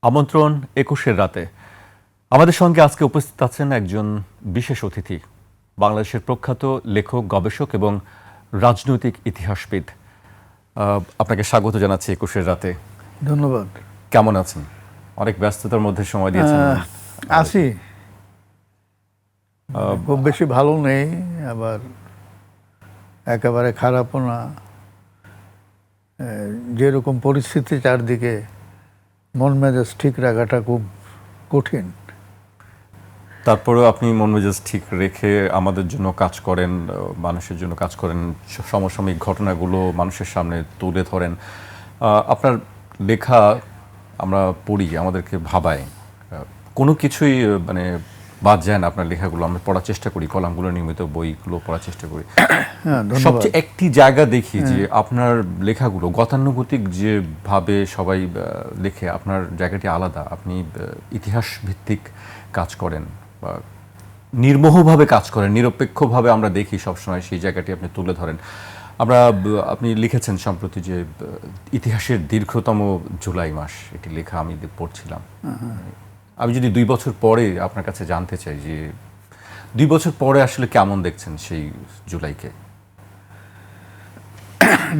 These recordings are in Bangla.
আমন্ত্রণ ২১-এর রাতে। আমাদের সঙ্গে আজকে উপস্থিত আছেন একজন বিশেষ অতিথি, বাংলাদেশের প্রখ্যাত লেখক, গবেষক এবং রাজনৈতিক ইতিহাসবিদ। আপনাকে স্বাগত জানাচ্ছি ২১-এর রাতে। ধন্যবাদ। কেমন আছেন? অনেক ব্যস্ততার মধ্যে সময় দিয়েছেন। আছি, খুব বেশি ভালো নেই, আবার একেবারে খারাপও না। যেরকম পরিস্থিতি চারদিকে, মন মেজাজ ঠিক রাখাটা খুব কঠিন। তারপরেও আপনি মন মেজাজ ঠিক রেখে আমাদের জন্য কাজ করেন, মানুষের জন্য কাজ করেন, সমসাময়িক ঘটনাগুলো মানুষের সামনে তুলে ধরেন। আপনার লেখা আমরা পড়ি, আমাদেরকে ভাবায়। কোনো কিছুই মানে বাদ যায় না আপনার লেখাগুলো। আমরা পড়ার চেষ্টা করি, কলামগুলো, নিয়মিত বইগুলো পড়ার চেষ্টা করি। সবচেয়ে একটি জায়গা দেখি যে আপনার লেখাগুলো গতানুগতিক যেভাবে সবাই লেখে, আপনার জায়গাটি আলাদা। আপনি ইতিহাস ভিত্তিক কাজ করেন, নির্মোহভাবে কাজ করেন, নিরপেক্ষভাবে আমরা দেখি সবসময় সেই জায়গাটি আপনি তুলে ধরেন। আপনি লিখেছেন সম্প্রতি যে ইতিহাসের দীর্ঘতম জুলাই মাস, এটি লেখা আমি পড়ছিলাম। আমি যদি ২ বছর পরে আপনার কাছে জানতে চাই যে ২ বছর পরে আসলে কেমন দেখছেন সেই জুলাইকে?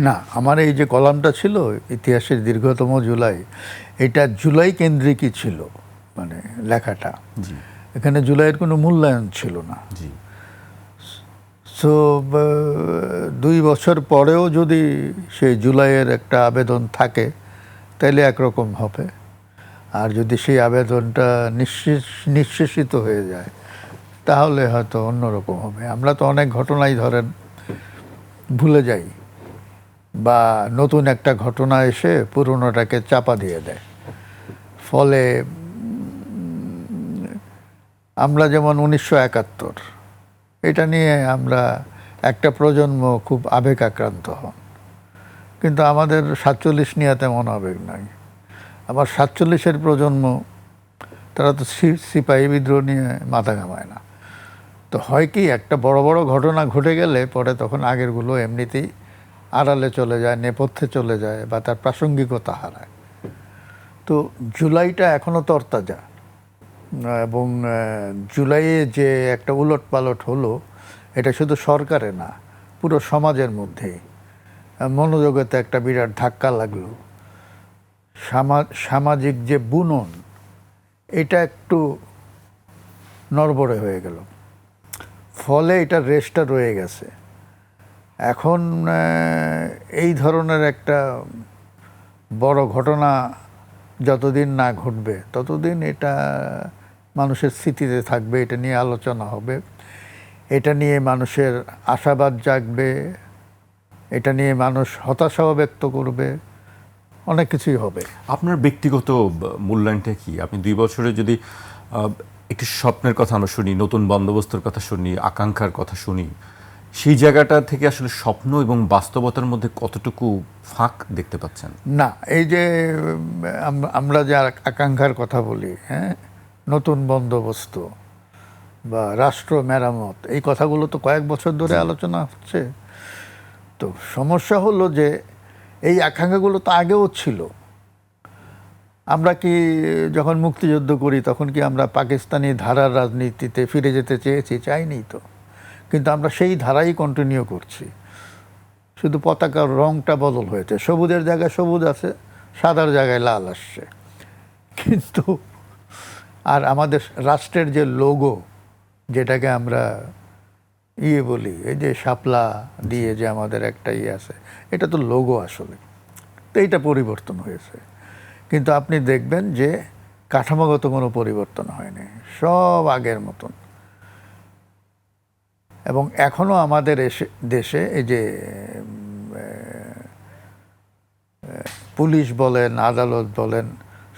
না, আমার এই যে কলামটা ছিল ইতিহাসের দীর্ঘতম জুলাই, এটা জুলাই কেন্দ্রিকই ছিল, মানে লেখাটা। এখানে জুলাইয়ের কোনো মূল্যায়ন ছিল না। সো ২ বছর পরেও যদি সেই জুলাইয়ের একটা আবেদন থাকে তাহলে একরকম হবে, আর যদি সেই আবেদনটা নিঃশেষিত হয়ে যায় তাহলে হয়তো অন্যরকম হবে। আমরা তো অনেক ঘটনাই ধরেন ভুলে যাই, বা নতুন একটা ঘটনা এসে পুরনোটাকে চাপা দিয়ে দেয়। ফলে আমরা যেমন ১৯৭১, এটা নিয়ে আমরা একটা প্রজন্ম খুব আবেগ আক্রান্ত হন, কিন্তু আমাদের ৪৭ নিয়ে তেমন আবেগ নাই। আবার ৪৭-এর প্রজন্ম, তারা তো সিপাহী বিদ্রোহ নিয়ে মাথা ঘামায় না। তো হয় কি, একটা বড় বড় ঘটনা ঘটে গেলে পরে তখন আগেরগুলো এমনিতেই আড়ালে চলে যায়, নেপথ্যে চলে যায়, বা তার প্রাসঙ্গিকতা হারায়। তো জুলাইটা এখনও তরতাজা, এবং জুলাইয়ে যে একটা উলট পালট হলো, এটা শুধু সরকারে না, পুরো সমাজের মধ্যেই মনোজগতে একটা বিরাট ধাক্কা লাগলো। সামাজিক যে বুনন, এটা একটু নড়বড়ে হয়ে গেল, ফলে এটার রেশটা রয়ে গেছে। এখন এই ধরনের একটা বড় ঘটনা যতদিন না ঘটবে ততদিন এটা মানুষের স্মৃতিতে থাকবে, এটা নিয়ে আলোচনা হবে, এটা নিয়ে মানুষের আশাবাদ জাগবে, এটা নিয়ে মানুষ হতাশাও ব্যক্ত করবে, অনেক কিছুই হবে। আপনার ব্যক্তিগত মূল্যায়নটা কি? আপনি ২ বছরে যদি একটি স্বপ্নের কথা আমরা শুনি, নতুন বন্দোবস্তের কথা শুনি, আকাঙ্ক্ষার কথা শুনি, সেই জায়গাটা থেকে আসলে স্বপ্ন এবং বাস্তবতার মধ্যে কতটুকু ফাঁক দেখতে পাচ্ছেন? না, এই যে আমরা যে আকাঙ্ক্ষার কথা বলি, হ্যাঁ, নতুন বন্দোবস্ত বা রাষ্ট্র মেরামত, এই কথাগুলো তো কয়েক বছর ধরে আলোচনা হচ্ছে। তো সমস্যা হলো যে এই আকাঙ্ক্ষাগুলো তো আগেও ছিল। আমরা কি যখন মুক্তিযুদ্ধ করি তখন কি আমরা পাকিস্তানি ধারার রাজনীতিতে ফিরে যেতে চেয়েছি? চাইনি তো, কিন্তু আমরা সেই ধারাই কন্টিনিউ করছি, শুধু পতাকার রংটা বদল হয়েছে। সবুজের জায়গায় সবুজ আছে, সাদার জায়গায় লাল আসছে। কিন্তু আর আমাদের রাষ্ট্রের যে লোগো, যেটাকে আমরা বলি, এই যে শাপলা দিয়ে যে আমাদের একটা আছে, এটা তো লোগো আসলে। তো এইটা পরিবর্তন হয়েছে, কিন্তু আপনি দেখবেন যে কাঠামোগত কোনো পরিবর্তন হয়নি, সব আগের মতন। এবং এখনও আমাদের দেশে এই যে পুলিশ বলেন, আদালত বলেন,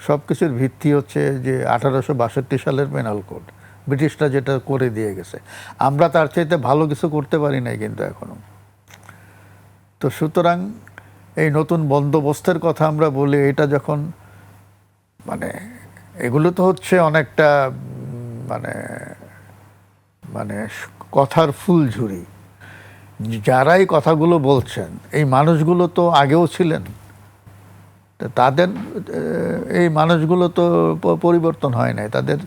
সব কিছুর ভিত্তি হচ্ছে যে 1862 সালের পেনাল কোড, ব্রিটিশরা যেটা করে দিয়ে গেছে। আমরা তার চাইতে ভালো কিছু করতে পারি নাই কিন্তু এখনো। তো সুতরাং এই নতুন বন্দোবস্তের কথা আমরা বলি, এটা যখন মানে এগুলো তো হচ্ছে অনেকটা মানে মানে কথার ফুলঝুরি। যারাই কথাগুলো বলছেন, এই মানুষগুলো তো আগেও ছিলেন, তো তাদের এই মানুষগুলো তো পরিবর্তন হয় নাই, তাদের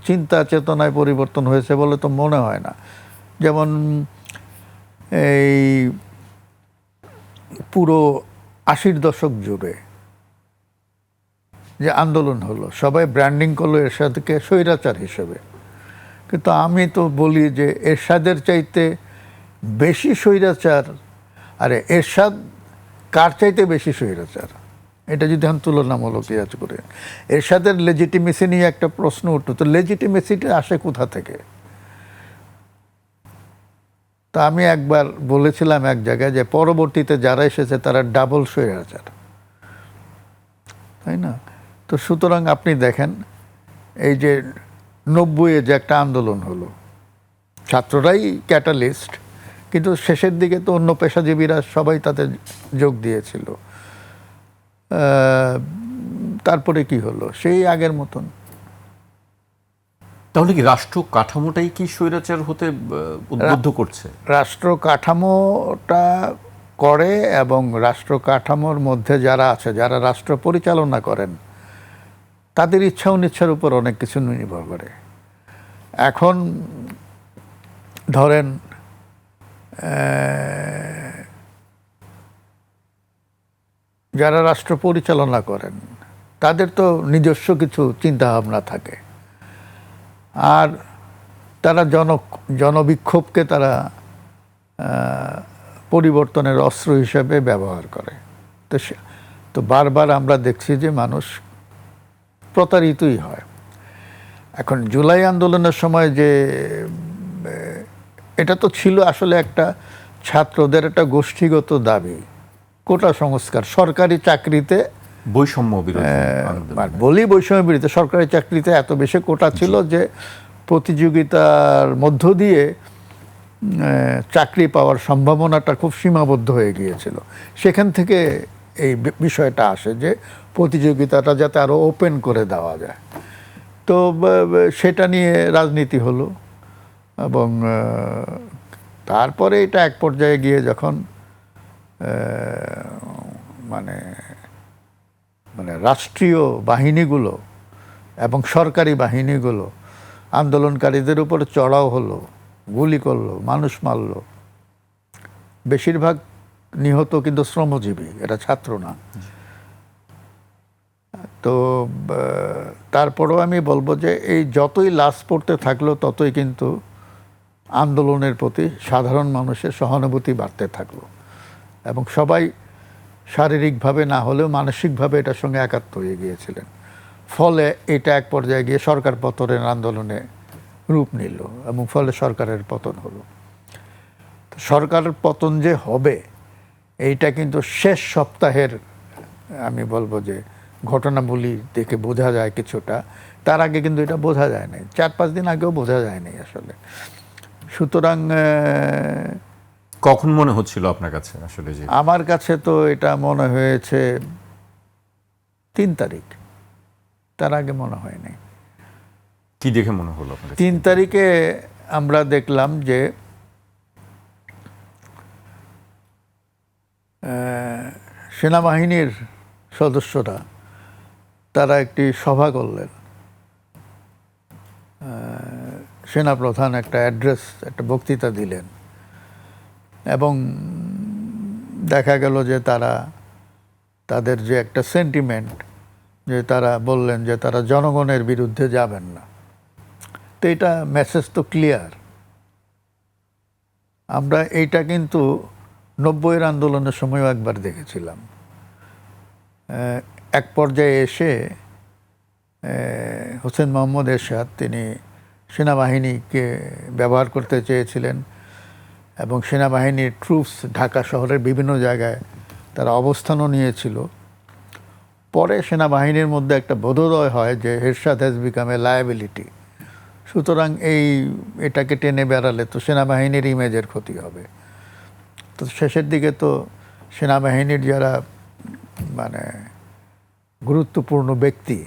চিন্তা চেতনায় পরিবর্তন হয়েছে বলে তো মনে হয় না। যেমন এই পুরো 80-র দশক জুড়ে যে আন্দোলন হলো, সবাই ব্র্যান্ডিং করলো এরশাদকে স্বৈরাচার হিসেবে, কিন্তু আমি তো বলি যে এরশাদের চাইতে বেশি স্বৈরাচার, আরে এরশাদ কার চাইতে বেশি স্বৈরাচার, এটা যদি আমি তুলনামূলক ইয়াজ করে, এরশাদের লেজিটিমেসি নিয়ে একটা প্রশ্ন উঠতো, তো লেজিটিমেসিটা আসে কোথা থেকে? তা আমি একবার বলেছিলাম এক জায়গায় যে পরবর্তীতে যারা এসেছে তারা ডাবল স্বৈরাচার, তাই না? তো সুতরাং আপনি দেখেন এই যে 90-এ যে একটা আন্দোলন হলো, ছাত্ররাই ক্যাটালিস্ট, কিন্তু শেষের দিকে তো অন্য পেশাজীবীরা সবাই তাতে যোগ দিয়েছিল। তারপরে কি হলো? সেই আগের মতন। তাহলে কি রাষ্ট্র কাঠামোটাই কি স্বৈরাচার হতে উদ্বুদ্ধ করছে? রাষ্ট্র কাঠামোটা করে, এবং রাষ্ট্র কাঠামোর মধ্যে যারা আছে, যারা রাষ্ট্র পরিচালনা করেন, তাদের ইচ্ছা অনিচ্ছার উপর অনেক কিছু নির্ভর করে। এখন ধরেন যারা রাষ্ট্র পরিচালনা করেন তাদের তো নিজস্ব কিছু চিন্তা ভাবনা থাকে, আর তারা জনবিক্ষোভকে তারা পরিবর্তনের অস্ত্র হিসেবে ব্যবহার করে। তো বারবার আমরা দেখছি যে মানুষ প্রতারিতই হয়। এখন জুলাই আন্দোলনের সময় যে এটা তো ছিল আসলে একটা ছাত্রদের একটা গোষ্ঠীগত দাবি, কোটা সংস্কার, সরকারি চাকরিতে বৈষম্য বিরোধী আন্দোলন। বলি বৈষম্য বিরোধী, সরকারি চাকরিতে এত বেশি কোটা ছিল যে প্রতিযোগিতার মধ্য দিয়ে চাকরি পাওয়ার সম্ভাবনাটা খুব সীমাবদ্ধ হয়ে গিয়েছিল। সেখান থেকে এই বিষয়টা আসে যে প্রতিযোগিতাটা যাতে আরো ওপেন করে দেওয়া যায়। তো সেটা নিয়ে রাজনীতি হলো, এবং তারপরে এটা এক পর্যায়ে গিয়ে যখন মানে মানে রাষ্ট্রীয় বাহিনীগুলো এবং সরকারি বাহিনীগুলো আন্দোলনকারীদের উপর চড়াও হলো, গুলি করলো, মানুষ মারলো, বেশিরভাগ নিহত কিন্তু শ্রমজীবী, এরা ছাত্র না। তো তারপরেও আমি বলবো যে এই যতই লাশ পড়তে থাকলো ততই কিন্তু আন্দোলনের প্রতি সাধারণ মানুষের সহানুভূতি বাড়তে থাকলো, এবং সবাই শারীরিকভাবে না হলেও মানসিকভাবে এটার সঙ্গে একাত্ম হয়ে গিয়েছিলেন। ফলে এটা এক পর্যায়ে গিয়ে সরকার পতনের আন্দোলনে রূপ নিল, এবং ফলে সরকারের পতন হলো। সরকারের পতন যে হবে এইটা কিন্তু শেষ সপ্তাহের আমি বলবো যে ঘটনাবলী দেখে বোঝা যায় কিছুটা, তার আগে কিন্তু এটা বোঝা যায় নাই, 4-5 দিন আগেও বোঝা যায়নি আসলে। সুতরাং কখন মনে হচ্ছিল আপনার কাছে আসলে? যে আমার কাছে তো এটা মনে হয়েছে 3 তারিখ, তার আগে মনে হয় নাই। কি দেখে মনে হলো আপনার? 3 তারিখে আমরা দেখলাম যে সেনাবাহিনীর সদস্যরা তারা একটি সভা করলেন, সেনাপ্রধান একটা অ্যাড্রেস, একটা বক্তৃতা দিলেন, এবং দেখা গেল যে তারা তাদের যে একটা সেন্টিমেন্ট, যে তারা বললেন যে তারা জনগণের বিরুদ্ধে যাবেন না। তো এটা মেসেজ তো ক্লিয়ার। আমরা এইটা কিন্তু 90-এর আন্দোলনের সময়ও একবার দেখেছিলাম। এক পর্যায়ে এসে হোসেন মোহাম্মদ এরশাদ তিনি সেনাবাহিনীকে ব্যবহার করতে চেয়েছিলেন, এবং সেনাবাহিনীর ট্রুপস ঢাকা শহরের বিভিন্ন জায়গায় তারা অবস্থানও নিয়েছিল। পরে সেনাবাহিনীর মধ্যে একটা বোধোদয় হয় যে এরশাদ হ্যাজ বিকাম এ লায়াবিলিটি, সুতরাং এটাকে টেনে বেড়ালে তো সেনাবাহিনীর ইমেজের ক্ষতি হবে। তো শেষের দিকে তো সেনাবাহিনীর যারা মানে গুরুত্বপূর্ণ ব্যক্তি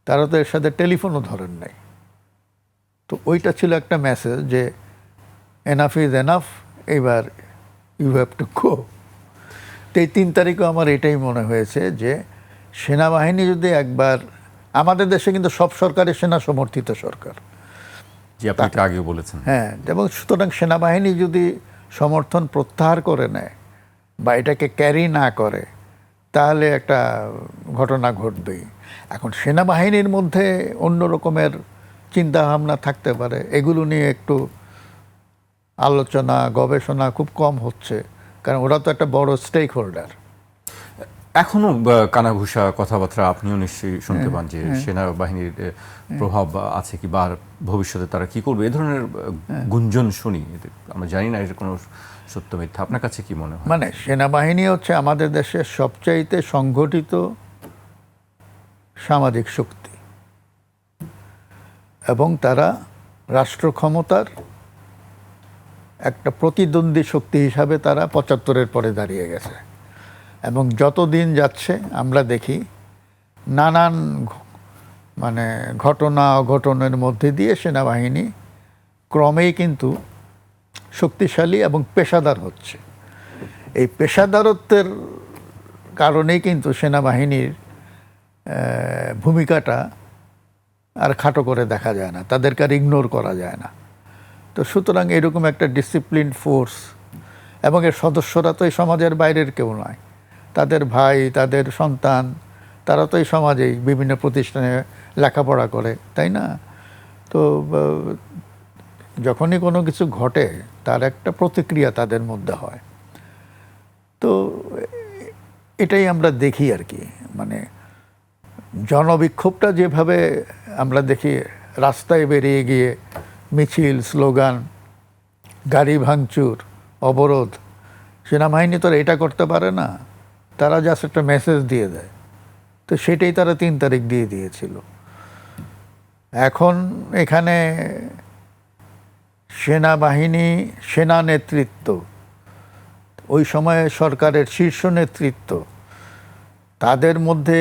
তারা তো এর সাথে টেলিফোনও ধরেন নাই। তো ওইটা ছিল একটা মেসেজ যে এনাফ ইজ এনাফ, এবার ইউ হ্যাভ টু গো। তো এই 3 তারিখও আমার এটাই মনে হয়েছে যে সেনাবাহিনী যদি একবার, আমাদের দেশে কিন্তু সব সরকারের সেনা সমর্থিত সরকার, যে আপনি এটা আগেও বলেছেন। হ্যাঁ, এবং সুতরাং সেনাবাহিনী যদি সমর্থন প্রত্যাহার করে নেয় বা এটাকে ক্যারি না করে, তাহলে একটা ঘটনা ঘটবেই। এখন সেনাবাহিনীর মধ্যে অন্য রকমের চিন্তা ভাবনা থাকতে পারে, এগুলো নিয়ে একটু আলোচনা গবেষণা খুব কম হচ্ছে, কারণ ওরা তো একটা বড় স্টেক হোল্ডার। এখনো কানাঘুষা কথাবার্তা আপনিও নিশ্চয়ই শুনতে পান যে সেনাবাহিনীর প্রভাব আছে কি, বা ভবিষ্যতে তারা কি করবে, এ ধরনের গুঞ্জন শুনি। আমরা জানি না এর কোনো সত্য মিথ্যা। আপনার কাছে কি মনে হয়? মানে সেনাবাহিনী হচ্ছে আমাদের দেশের সবচাইতে সংগঠিত সামাজিক শক্তি, এবং তারা রাষ্ট্র ক্ষমতার একটা প্রতিদ্বন্দ্বী শক্তি হিসাবে তারা 75-এর পরে দাঁড়িয়ে গেছে। এবং যত দিন যাচ্ছে আমরা দেখি নানান মানে ঘটনা অঘটনের মধ্যে দিয়ে সেনাবাহিনী ক্রমেই কিন্তু শক্তিশালী এবং পেশাদার হচ্ছে। এই পেশাদারত্বের কারণেই কিন্তু সেনাবাহিনীর ভূমিকাটা আর খাটো করে দেখা যায় না, তাদেরকে আর ইগনোর করা যায় না। তো সুতরাং এরকম একটা ডিসিপ্লিন ফোর্স, এবং এর সদস্যরা তো এই সমাজের বাইরের কেউ নয়, তাদের ভাই, তাদের সন্তান, তারা তো এই সমাজেই বিভিন্ন প্রতিষ্ঠানে লেখাপড়া করে, তাই না? তো যখনই কোনো কিছু ঘটে তার একটা প্রতিক্রিয়া তাদের মধ্যে হয়। তো এটাই আমরা দেখি আর কি, মানে জনবিক্ষোভটা যেভাবে আমরা দেখি রাস্তায় বেরিয়ে গিয়ে মিছিল, স্লোগান, গাড়ি ভাঙচুর, অবরোধ, সেনাবাহিনী তো আর এটা করতে পারে না, তারা জাস্ট একটা মেসেজ দিয়ে দেয়। তো সেটাই তারা 3 তারিখ দিয়ে দিয়েছিল। এখন এখানে সেনাবাহিনী, সেনা নেতৃত্ব, ওই সময়ে সরকারের শীর্ষ নেতৃত্ব, তাদের মধ্যে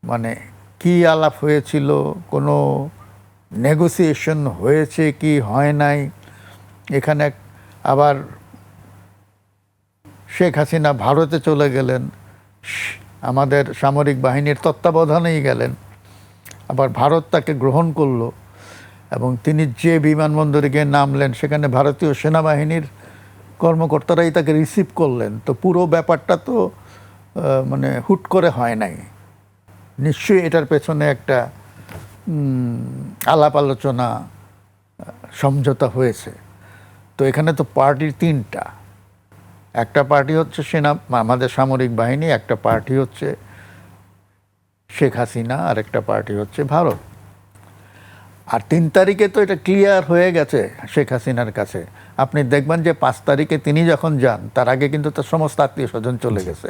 মানে কি আলাপ হয়েছিল, কোনো নেগোসিয়েশন হয়েছে কি হয় নাই। এখানে আবার শেখ হাসিনা ভারতে চলে গেলেন, আমাদের সামরিক বাহিনীর তত্ত্বাবধানেই গেলেন, আবার ভারত তাকে গ্রহণ করলো, এবং তিনি যে বিমানবন্দরে গিয়ে নামলেন সেখানে ভারতীয় সেনাবাহিনীর কর্মকর্তারাই তাকে রিসিভ করলেন। তো পুরো ব্যাপারটা তো মানে হুট করে হয় নাই, নিশ্চয়ই এটার পেছনে একটা আলাপ আলোচনা, সমঝোতা হয়েছে। তো এখানে তো পার্টি 3টা, একটা পার্টি হচ্ছে আমাদের সামরিক বাহিনী, একটা পার্টি হচ্ছে শেখ হাসিনা, আর একটা পার্টি হচ্ছে ভারত। আর 3 তারিখে তো এটা ক্লিয়ার হয়ে গেছে শেখ হাসিনার কাছে। আপনি দেখবেন যে 5 তারিখে তিনি যখন যান, তার আগে কিন্তু তার সমস্ত আত্মীয় স্বজন চলে গেছে।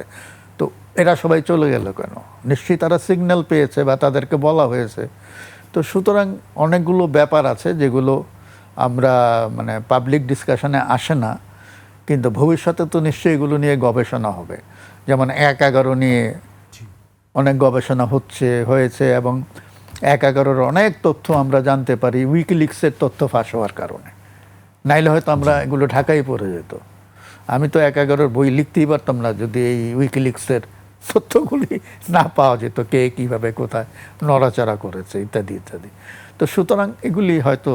তো এরা সবাই চলে গেল কেন? নিশ্চয়ই তারা সিগন্যাল পেয়েছে বা তাদেরকে বলা হয়েছে। তো সুতরাং অনেকগুলো ব্যাপার আছে যেগুলো আমরা মানে পাবলিক ডিসকাশনে আসে না, কিন্তু ভবিষ্যতে তো নিশ্চয়ই এগুলো নিয়ে গবেষণা হবে। যেমন 1/11 নিয়ে অনেক গবেষণা হয়েছে, এবং 1/11-র অনেক তথ্য আমরা জানতে পারি উইকিলিক্সের তথ্য ফাঁস হওয়ার কারণে। নাইলে হয়তো আমরা এগুলো ঢাকায় পড়ে যেত। আমি তো 1/11-র বই লিখতেই পারতাম না যদি এই উইকিলিক্সের তথ্যগুলি না পাওয়া যেত, কে কীভাবে কোথায় নড়াচড়া করেছে ইত্যাদি ইত্যাদি। তো সুতরাং এগুলি হয়তো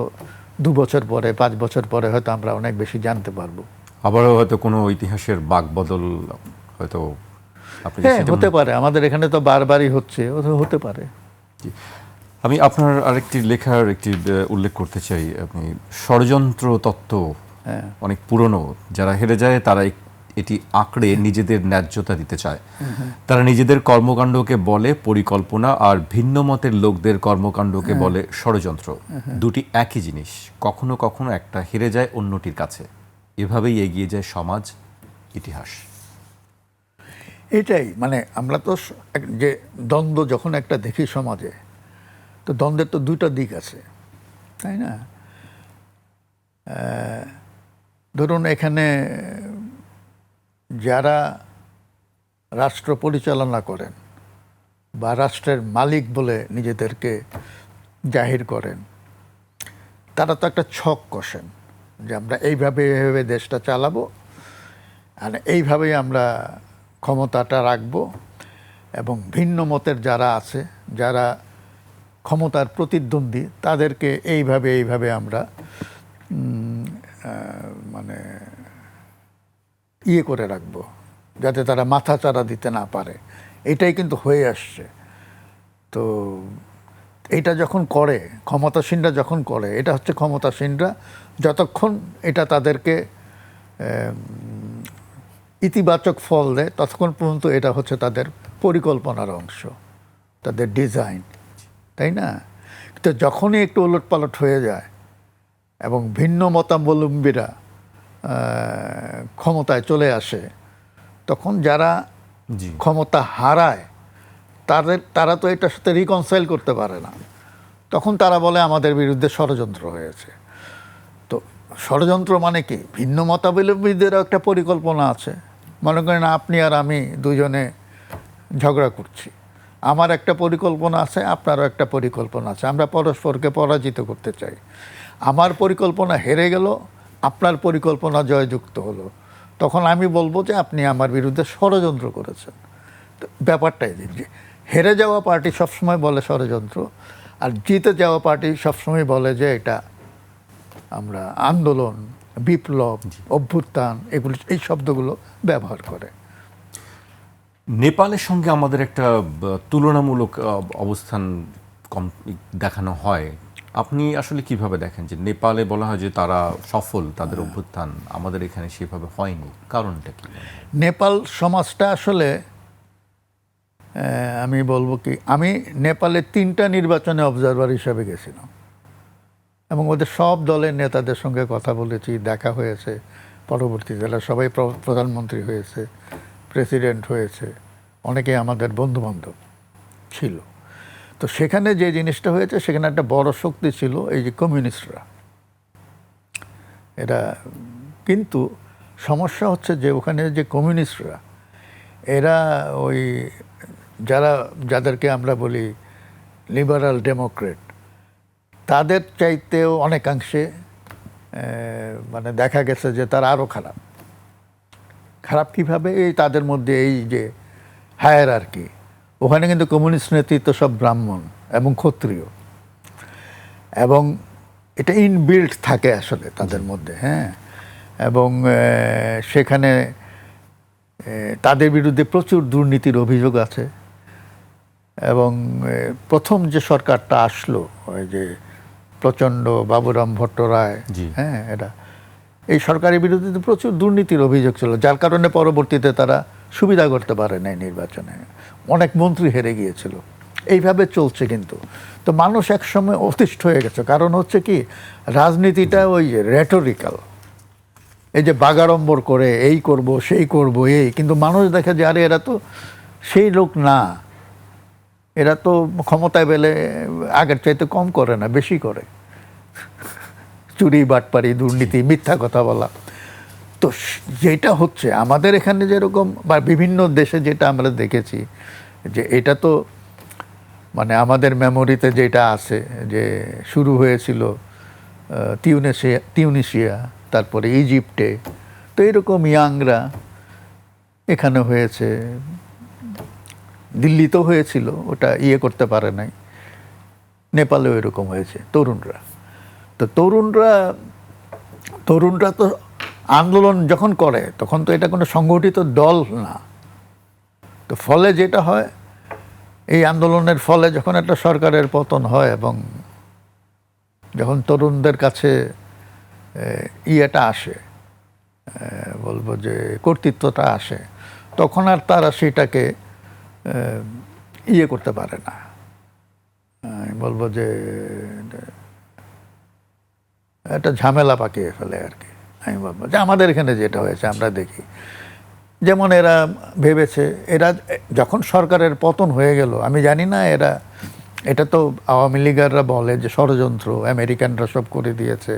2 বছর পরে, 5 বছর পরে হয়তো আমরা অনেক বেশি জানতে পারবো। আবারও হয়তো কোনো ইতিহাসের বাকবদল হয়তো হ্যাঁ, হতে পারে। আমাদের এখানে তো বারবারই হচ্ছে, হতে পারে। আমি আপনার আরেকটি লেখার একটি উল্লেখ করতে চাই। আপনি ষড়যন্ত্র তত্ত্ব অনেক পুরনো, যারা হেরে যায় তারা এটি আঁকড়ে নিজেদের ন্যায্যতা দিতে চায়। তারা নিজেদের কর্মকাণ্ডকে বলে পরিকল্পনা, আর ভিন্ন মতের লোকদের কর্মকাণ্ডকে বলে ষড়যন্ত্র। দুটি একই জিনিস, কখনো কখনো একটা হেরে যায় অন্যটির কাছে। এভাবেই এগিয়ে যায় সমাজ, ইতিহাস। এটাই মানে আমরা তো যে দ্বন্দ্ব যখন একটা দেখি সমাজে, তো দ্বন্দ্বের তো 2টা দিক আছে, তাই না? ধরুন এখানে যারা রাষ্ট্র পরিচালনা করেন বা রাষ্ট্রের মালিক বলে নিজেদেরকে জাহির করেন, তারা তো একটা ছক কষেন যে আমরা এইভাবে এইভাবে দেশটা চালাবো, আর এইভাবেই আমরা ক্ষমতাটা রাখব এবং ভিন্ন মতের যারা আছে, যারা ক্ষমতার প্রতিদ্বন্দ্বী, তাদেরকে এইভাবে আমরা মানে ইয়ে করে রাখব, যাতে তারা মাথা চারা দিতে না পারে। এটাই কিন্তু হয়ে আসছে। তো এটা যখন করে, ক্ষমতাসীনরা যখন করে, এটা হচ্ছে ক্ষমতাসীনরা যতক্ষণ এটা তাদেরকে ইতিবাচক ফল দেয়, ততক্ষণ পর্যন্ত এটা হচ্ছে তাদের পরিকল্পনার অংশ, তাদের ডিজাইন, তাই না? তো যখনই একটু ওলটপালট হয়ে যায় এবং ভিন্ন মতাবলম্বীরা ক্ষমতায় চলে আসে, তখন যারা জি ক্ষমতা হারায় তারা তো এটার সাথে রিকনসাইল করতে পারে না। তখন তারা বলে আমাদের বিরুদ্ধে ষড়যন্ত্র হয়েছে। তো ষড়যন্ত্র মানে কি? ভিন্ন মতাবলম্বীদেরও একটা পরিকল্পনা আছে। মনে করেন আপনি আর আমি দুজনে ঝগড়া করছি, আমার একটা পরিকল্পনা আছে, আপনারও একটা পরিকল্পনা আছে, আমরা পরস্পরকে পরাজিত করতে চাই। আমার পরিকল্পনা হেরে গেল, আপনার পরিকল্পনা জয়যুক্ত হলো, তখন আমি বলবো যে আপনি আমার বিরুদ্ধে ষড়যন্ত্র করেছেন। তো ব্যাপারটাই যে হেরে যাওয়া পার্টি সবসময় বলে ষড়যন্ত্র, আর জিতে যাওয়া পার্টি সবসময় বলে যে এটা আমরা আন্দোলন, বিপ্লব, অভ্যুত্থান, এগুলো, এই শব্দগুলো ব্যবহার করে। নেপালের সঙ্গে আমাদের একটা তুলনামূলক অবস্থান কম দেখানো হয়। আপনি আসলে কিভাবে দেখেন যে নেপালে বলা হয় যে তারা সফল, তাদের অভ্যুত্থান, আমাদের এখানে সেভাবে হয়নি, কারণটা কি? নেপাল সমাজটা আসলে আমি বলবো কি, আমি নেপালে 3টা নির্বাচনে অবজারভার হিসাবে গেছিলাম এবং ওদের সব দলের নেতাদের সঙ্গে কথা বলেছি, দেখা হয়েছে। পরবর্তীতে এরা সবাই প্রধানমন্ত্রী হয়েছে, প্রেসিডেন্ট হয়েছে, অনেকে আমাদের বন্ধুবান্ধব ছিল। তো সেখানে যে জিনিসটা হয়েছে, সেখানে একটা বড় শক্তি ছিল এই যে কমিউনিস্টরা। এরা কিন্তু সমস্যা হচ্ছে যে ওখানে যে কমিউনিস্টরা, এরা ওই যাদেরকে আমরা বলি লিবারাল ডেমোক্রেট, তাদের চাইতেও অনেকাংশে মানে দেখা গেছে যে তারা আরও খারাপ। খারাপ কীভাবে? এই তাদের মধ্যে এই যে হায়ারার্কি, ওখানে কিন্তু কমিউনিস্ট নেতৃত্ব সব ব্রাহ্মণ এবং ক্ষত্রিয়, এবং এটা ইনবিল্ট থাকে আসলে তাদের মধ্যে, হ্যাঁ। এবং সেখানে তাদের বিরুদ্ধে প্রচুর দুর্নীতির অভিযোগ আছে। এবং প্রথম যে সরকারটা আসলো, ওই যে প্রচণ্ড, বাবুরাম ভট্টরায়, হ্যাঁ, এই সরকারের বিরুদ্ধে প্রচুর দুর্নীতির অভিযোগ ছিল, যার কারণে পরবর্তীতে তারা সুবিধা করতে পারে নাই নির্বাচনে, অনেক মন্ত্রী হেরে গিয়েছিল। এইভাবে চলছে। কিন্তু তো মানুষ একসময় অতিষ্ঠ হয়ে গেছে, কারণ হচ্ছে কি, রাজনীতিটা ওই রেটরিক্যাল, এই যে বাগাড়ম্বর করে এই করব সেই করব এই, কিন্তু মানুষ দেখে যে আরে এরা তো সেই লোক না, এরা তো ক্ষমতায় পেলে আগের চাইতে কম করে না, বেশি করে, চুরি, বাটপারি, দুর্নীতি, মিথ্যা কথা বলা। তো যেটা হচ্ছে আমাদের এখানে যেরকম, বা বিভিন্ন দেশে যেটা আমরা দেখেছি, যে এটা তো মানে আমাদের মেমোরিতে যেটা আছে, যে শুরু হয়েছিল তিউনিসিয়া, তারপরে ইজিপ্টে, তো এরকম ইয়াংরা এখানে হয়েছে, দিল্লিতেও হয়েছিল, ওটা ইয়ে করতে পারে নাই, নেপালেও এরকম হয়েছে তরুণরা। তো তরুণরা তো আন্দোলন যখন করে, তখন তো এটা কোনো সংগঠিত দল না। তো ফলে যেটা হয়, এই আন্দোলনের ফলে যখন একটা সরকারের পতন হয় এবং যখন তরুণদের কাছে ইয়েটা আসে, বলবো যে কর্তৃত্বটা আসে, তখন আর তারা সেটাকে ইয়ে করতে পারে না। আমি বলবো যে একটা ঝামেলা পাকিয়ে ফেলে আর কি। আমি বলবো যে আমাদের এখানে যেটা হয়েছে আমরা দেখি, যেমন এরা ভেবেছে, এরা যখন সরকারের পতন হয়ে গেল, আমি জানি না এটা তো আওয়ামী লীগাররা বলে যে ষড়যন্ত্র, আমেরিকানরা সব করে দিয়েছে,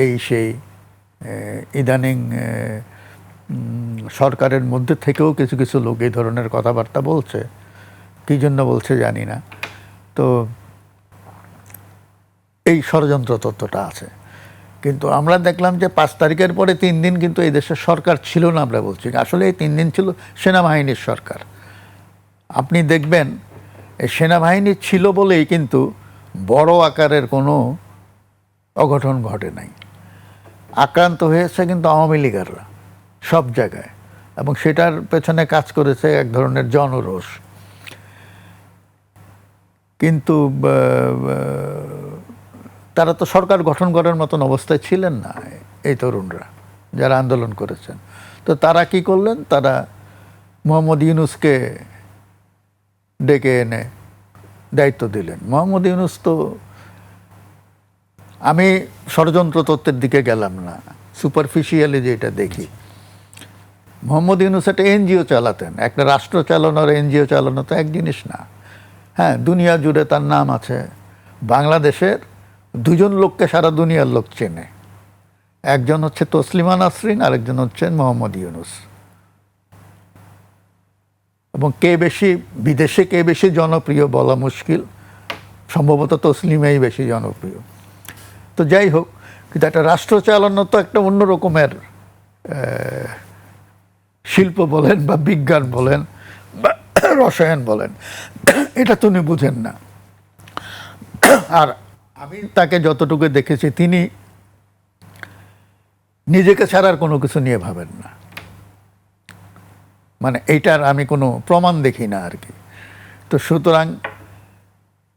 এই সেই। ইদানিং সরকারের মধ্যে থেকেও কিছু কিছু লোক এই ধরনের কথাবার্তা বলছে, কী জন্য বলছে জানি না। তো এই ষড়যন্ত্র তত্ত্বটা আছে, কিন্তু আমরা দেখলাম যে 5 তারিখের পরে 3 দিন কিন্তু এই দেশের সরকার ছিল না, আমরা বলছি আসলে এই 3 দিন ছিল সেনাবাহিনীর সরকার। আপনি দেখবেন এই সেনাবাহিনী ছিল বলেই কিন্তু বড় আকারের কোনো অঘটন ঘটে নাই। আক্রান্ত হয়েছে কিন্তু আওয়ামী লীগাররা সব জায়গায়, এবং সেটার পেছনে কাজ করেছে এক ধরনের জনরোষ। কিন্তু তারা তো সরকার গঠন করার মতন অবস্থায় ছিলেন না এই তরুণরা যারা আন্দোলন করেছেন। তো তারা কি করলেন, তারা মোহাম্মদ ইউনূসকে ডেকে এনে দায়িত্ব দিলেন। মোহাম্মদ ইউনূস তো, আমি ষড়যন্ত্র তত্ত্বের দিকে গেলাম না, সুপারফিশিয়ালি যেটা দেখি, মোহাম্মদ ইউনূস একটা এনজিও চালাতেন। একটা রাষ্ট্র চালানোর এনজিও চালানো তো এক জিনিস না। হ্যাঁ, দুনিয়া জুড়ে তার নাম আছে। বাংলাদেশের 2 জন লোককে সারা দুনিয়ার লোক চেনে, একজন হচ্ছে তসলিমা নাসরিন, আরেকজন হচ্ছেন মোহাম্মদ ইউনূস। এবং কে বেশি বিদেশে কে বেশি জনপ্রিয় বলা মুশকিল, সম্ভবত তসলিমাই বেশি জনপ্রিয়। তো যাই হোক, কিন্তু একটা রাষ্ট্র চালানো তো একটা অন্য রকমের শিল্প বলেন বা বিজ্ঞান বলেন বা রসায়ন বলেন, এটা তো উনি বুঝেন না। আর আমি তাকে যতটুকু দেখেছি, তিনি নিজেকে ছাড়ার কোনো কিছু নিয়ে ভাবেন না। মানে এইটার আমি কোনো প্রমাণ দেখি না আর কি। তো সুতরাং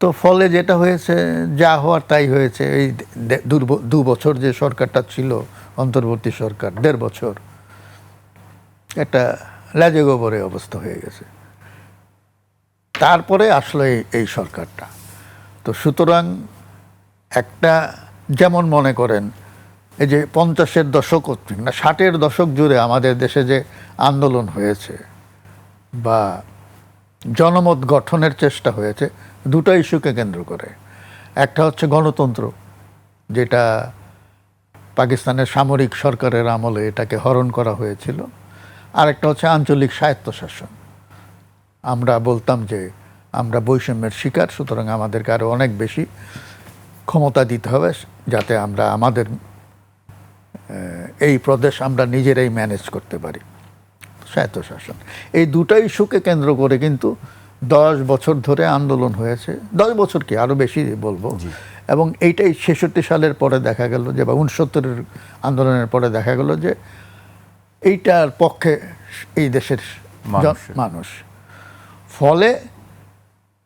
তো ফলে যেটা হয়েছে, যা হওয়ার তাই হয়েছে। এই 2 বছর যে সরকারটা ছিল, অন্তর্বর্তী সরকার, 1.5 বছর, একটা লাজে গোবরে অবস্থা হয়ে গেছে। তারপরে আসলে এই সরকারটা। তো সুতরাং একটা, যেমন মনে করেন এই যে 50-এর দশক না 60-এর দশক জুড়ে আমাদের দেশে যে আন্দোলন হয়েছে বা জনমত গঠনের চেষ্টা হয়েছে, 2টা ইস্যুকে কেন্দ্র করে। একটা হচ্ছে গণতন্ত্র, যেটা পাকিস্তানের সামরিক সরকারের আমলে এটাকে হরণ করা হয়েছিল। আরেকটা হচ্ছে আঞ্চলিক স্বায়ত্তশাসন। আমরা বলতাম যে আমরা বৈষম্যের শিকার, সুতরাং আমাদেরকে আরও অনেক বেশি ক্ষমতা দিতে হবে যাতে আমরা আমাদের এই প্রদেশ আমরা নিজেরাই ম্যানেজ করতে পারি, স্বায়ত্তশাসন। এই 2টা ইস্যুকে কেন্দ্র করে কিন্তু 10 বছর ধরে আন্দোলন হয়েছে। 10 বছর কি, আরও বেশি বলবো। এবং এইটাই 66 সালের পরে দেখা গেল যে, বা 69-এর আন্দোলনের পরে দেখা গেল যে এইটার পক্ষে এই দেশের মানুষ। ফলে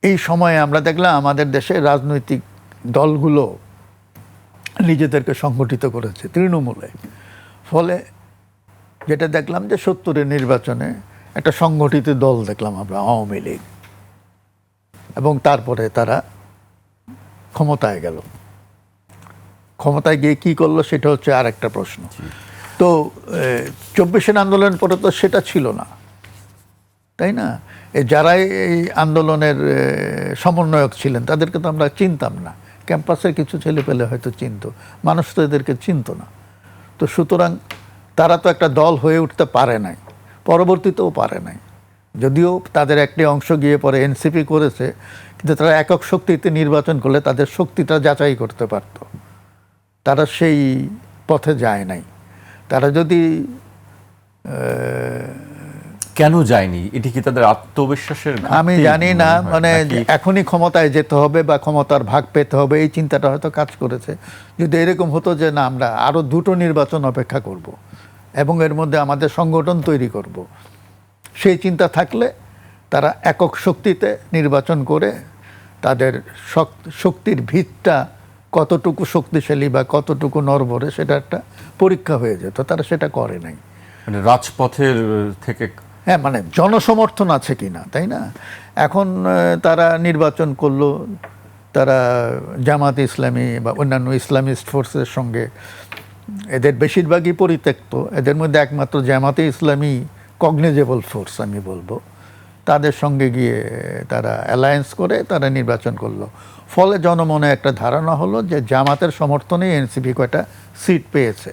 এই সময়ে আমরা দেখলাম আমাদের দেশে রাজনৈতিক দলগুলো নিজেদেরকে সংগঠিত করেছে তৃণমূলে। ফলে যেটা দেখলাম যে 70-এর নির্বাচনে একটা সংগঠিত দল দেখলাম আমরা, আওয়ামী লীগ, এবং তারপরে তারা ক্ষমতায় গেল। ক্ষমতায় গিয়ে কি করলো সেটা হচ্ছে আর একটা প্রশ্ন। তো 24-এর আন্দোলনের পরে তো সেটা ছিল না, তাই না? যারাই এই আন্দোলনের সমন্বয়ক ছিলেন তাদেরকে তো আমরা চিনতাম না। ক্যাম্পাসের কিছু ছেলে পেলে হয়তো চিনত, মানুষ তো এদেরকে চিনত না। তো সুতরাং তারা তো একটা দল হয়ে উঠতে পারে নাই, পরবর্তীতেও পারে নাই। যদিও তাদের একটি অংশ গিয়ে পরে এনসিপি করেছে, কিন্তু তারা একক শক্তিতে নির্বাচন করলে তাদের শক্তিটা যাচাই করতে পারত। তারা সেই পথে যায় নাই। তারা যদি কেন যায়নি, এটি কি তাদের আত্মবিশ্বাসের ঘাটতি? আমি জানি না, মানে এখনই ক্ষমতায় যেতে হবে বা ক্ষমতার ভাগ পেতে হবে, এই চিন্তাটা হয়তো কাজ করেছে। যদি এরকম হতো যে না, আমরা আরও 2টো নির্বাচন অপেক্ষা করব এবং এর মধ্যে আমাদের সংগঠন তৈরি করব, সেই চিন্তা থাকলে তারা একক শক্তিতে নির্বাচন করে তাদের শক্তির ভিতটা কতটুকু শক্তিশালী বা কতটুকু নড়বড়ে সেটা একটা পরীক্ষা হয়ে যেত। তারা সেটা করে নাই। মানে রাজপথের থেকে, হ্যাঁ, মানে জনসমর্থন আছে কিনা, তাই না? এখন তারা নির্বাচন করলো, তারা জামাত ইসলামী বা অন্যান্য ইসলামিস্ট ফোর্সের সঙ্গে, এদের বেশিরভাগই পরিত্যক্ত, এদের মধ্যে একমাত্র জামাতে ইসলামী কগনিজেবল ফোর্স আমি বলবো, তাদের সঙ্গে গিয়ে তারা অ্যালায়েন্স করে তারা নির্বাচন করলো। ফলে জনমনে একটা ধারণা হলো যে জামাতের সমর্থনেই এনসিপি কয়টা সিট পেয়েছে,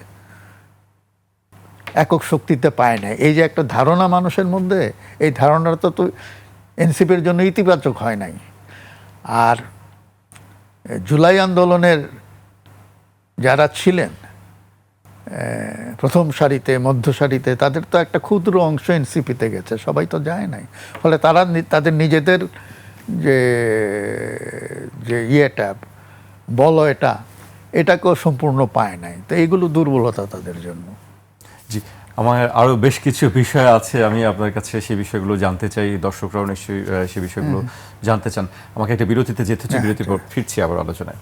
একক শক্তিতে পায় না। এই যে একটা ধারণা মানুষের মধ্যে, এই ধারণাটা তো এনসিপির জন্য ইতিবাচক হয় নাই। আর জুলাই আন্দোলনের যারা ছিলেন প্রথম সারিতে, মধ্য সারিতে, তাদের তো একটা ক্ষুদ্র অংশ এনসিপিতে গেছে, সবাই তো যায় নাই। ফলে তারা তাদের নিজেদের যে যে ইয়েটা বলয়টা, এটাকেও সম্পূর্ণ পায় নাই। তো এইগুলো দুর্বলতা তাদের জন্য। জি, আমার আরও বেশ কিছু বিষয় আছে, আমি আপনার কাছে সেই বিষয়গুলো জানতে চাই, দর্শকরাও নিশ্চয়ই সেই বিষয়গুলো জানতে চান। আমাকে একটা বিরতিতে যেতে হচ্ছে, বিরতির পর ফিরছি আবার আলোচনায়।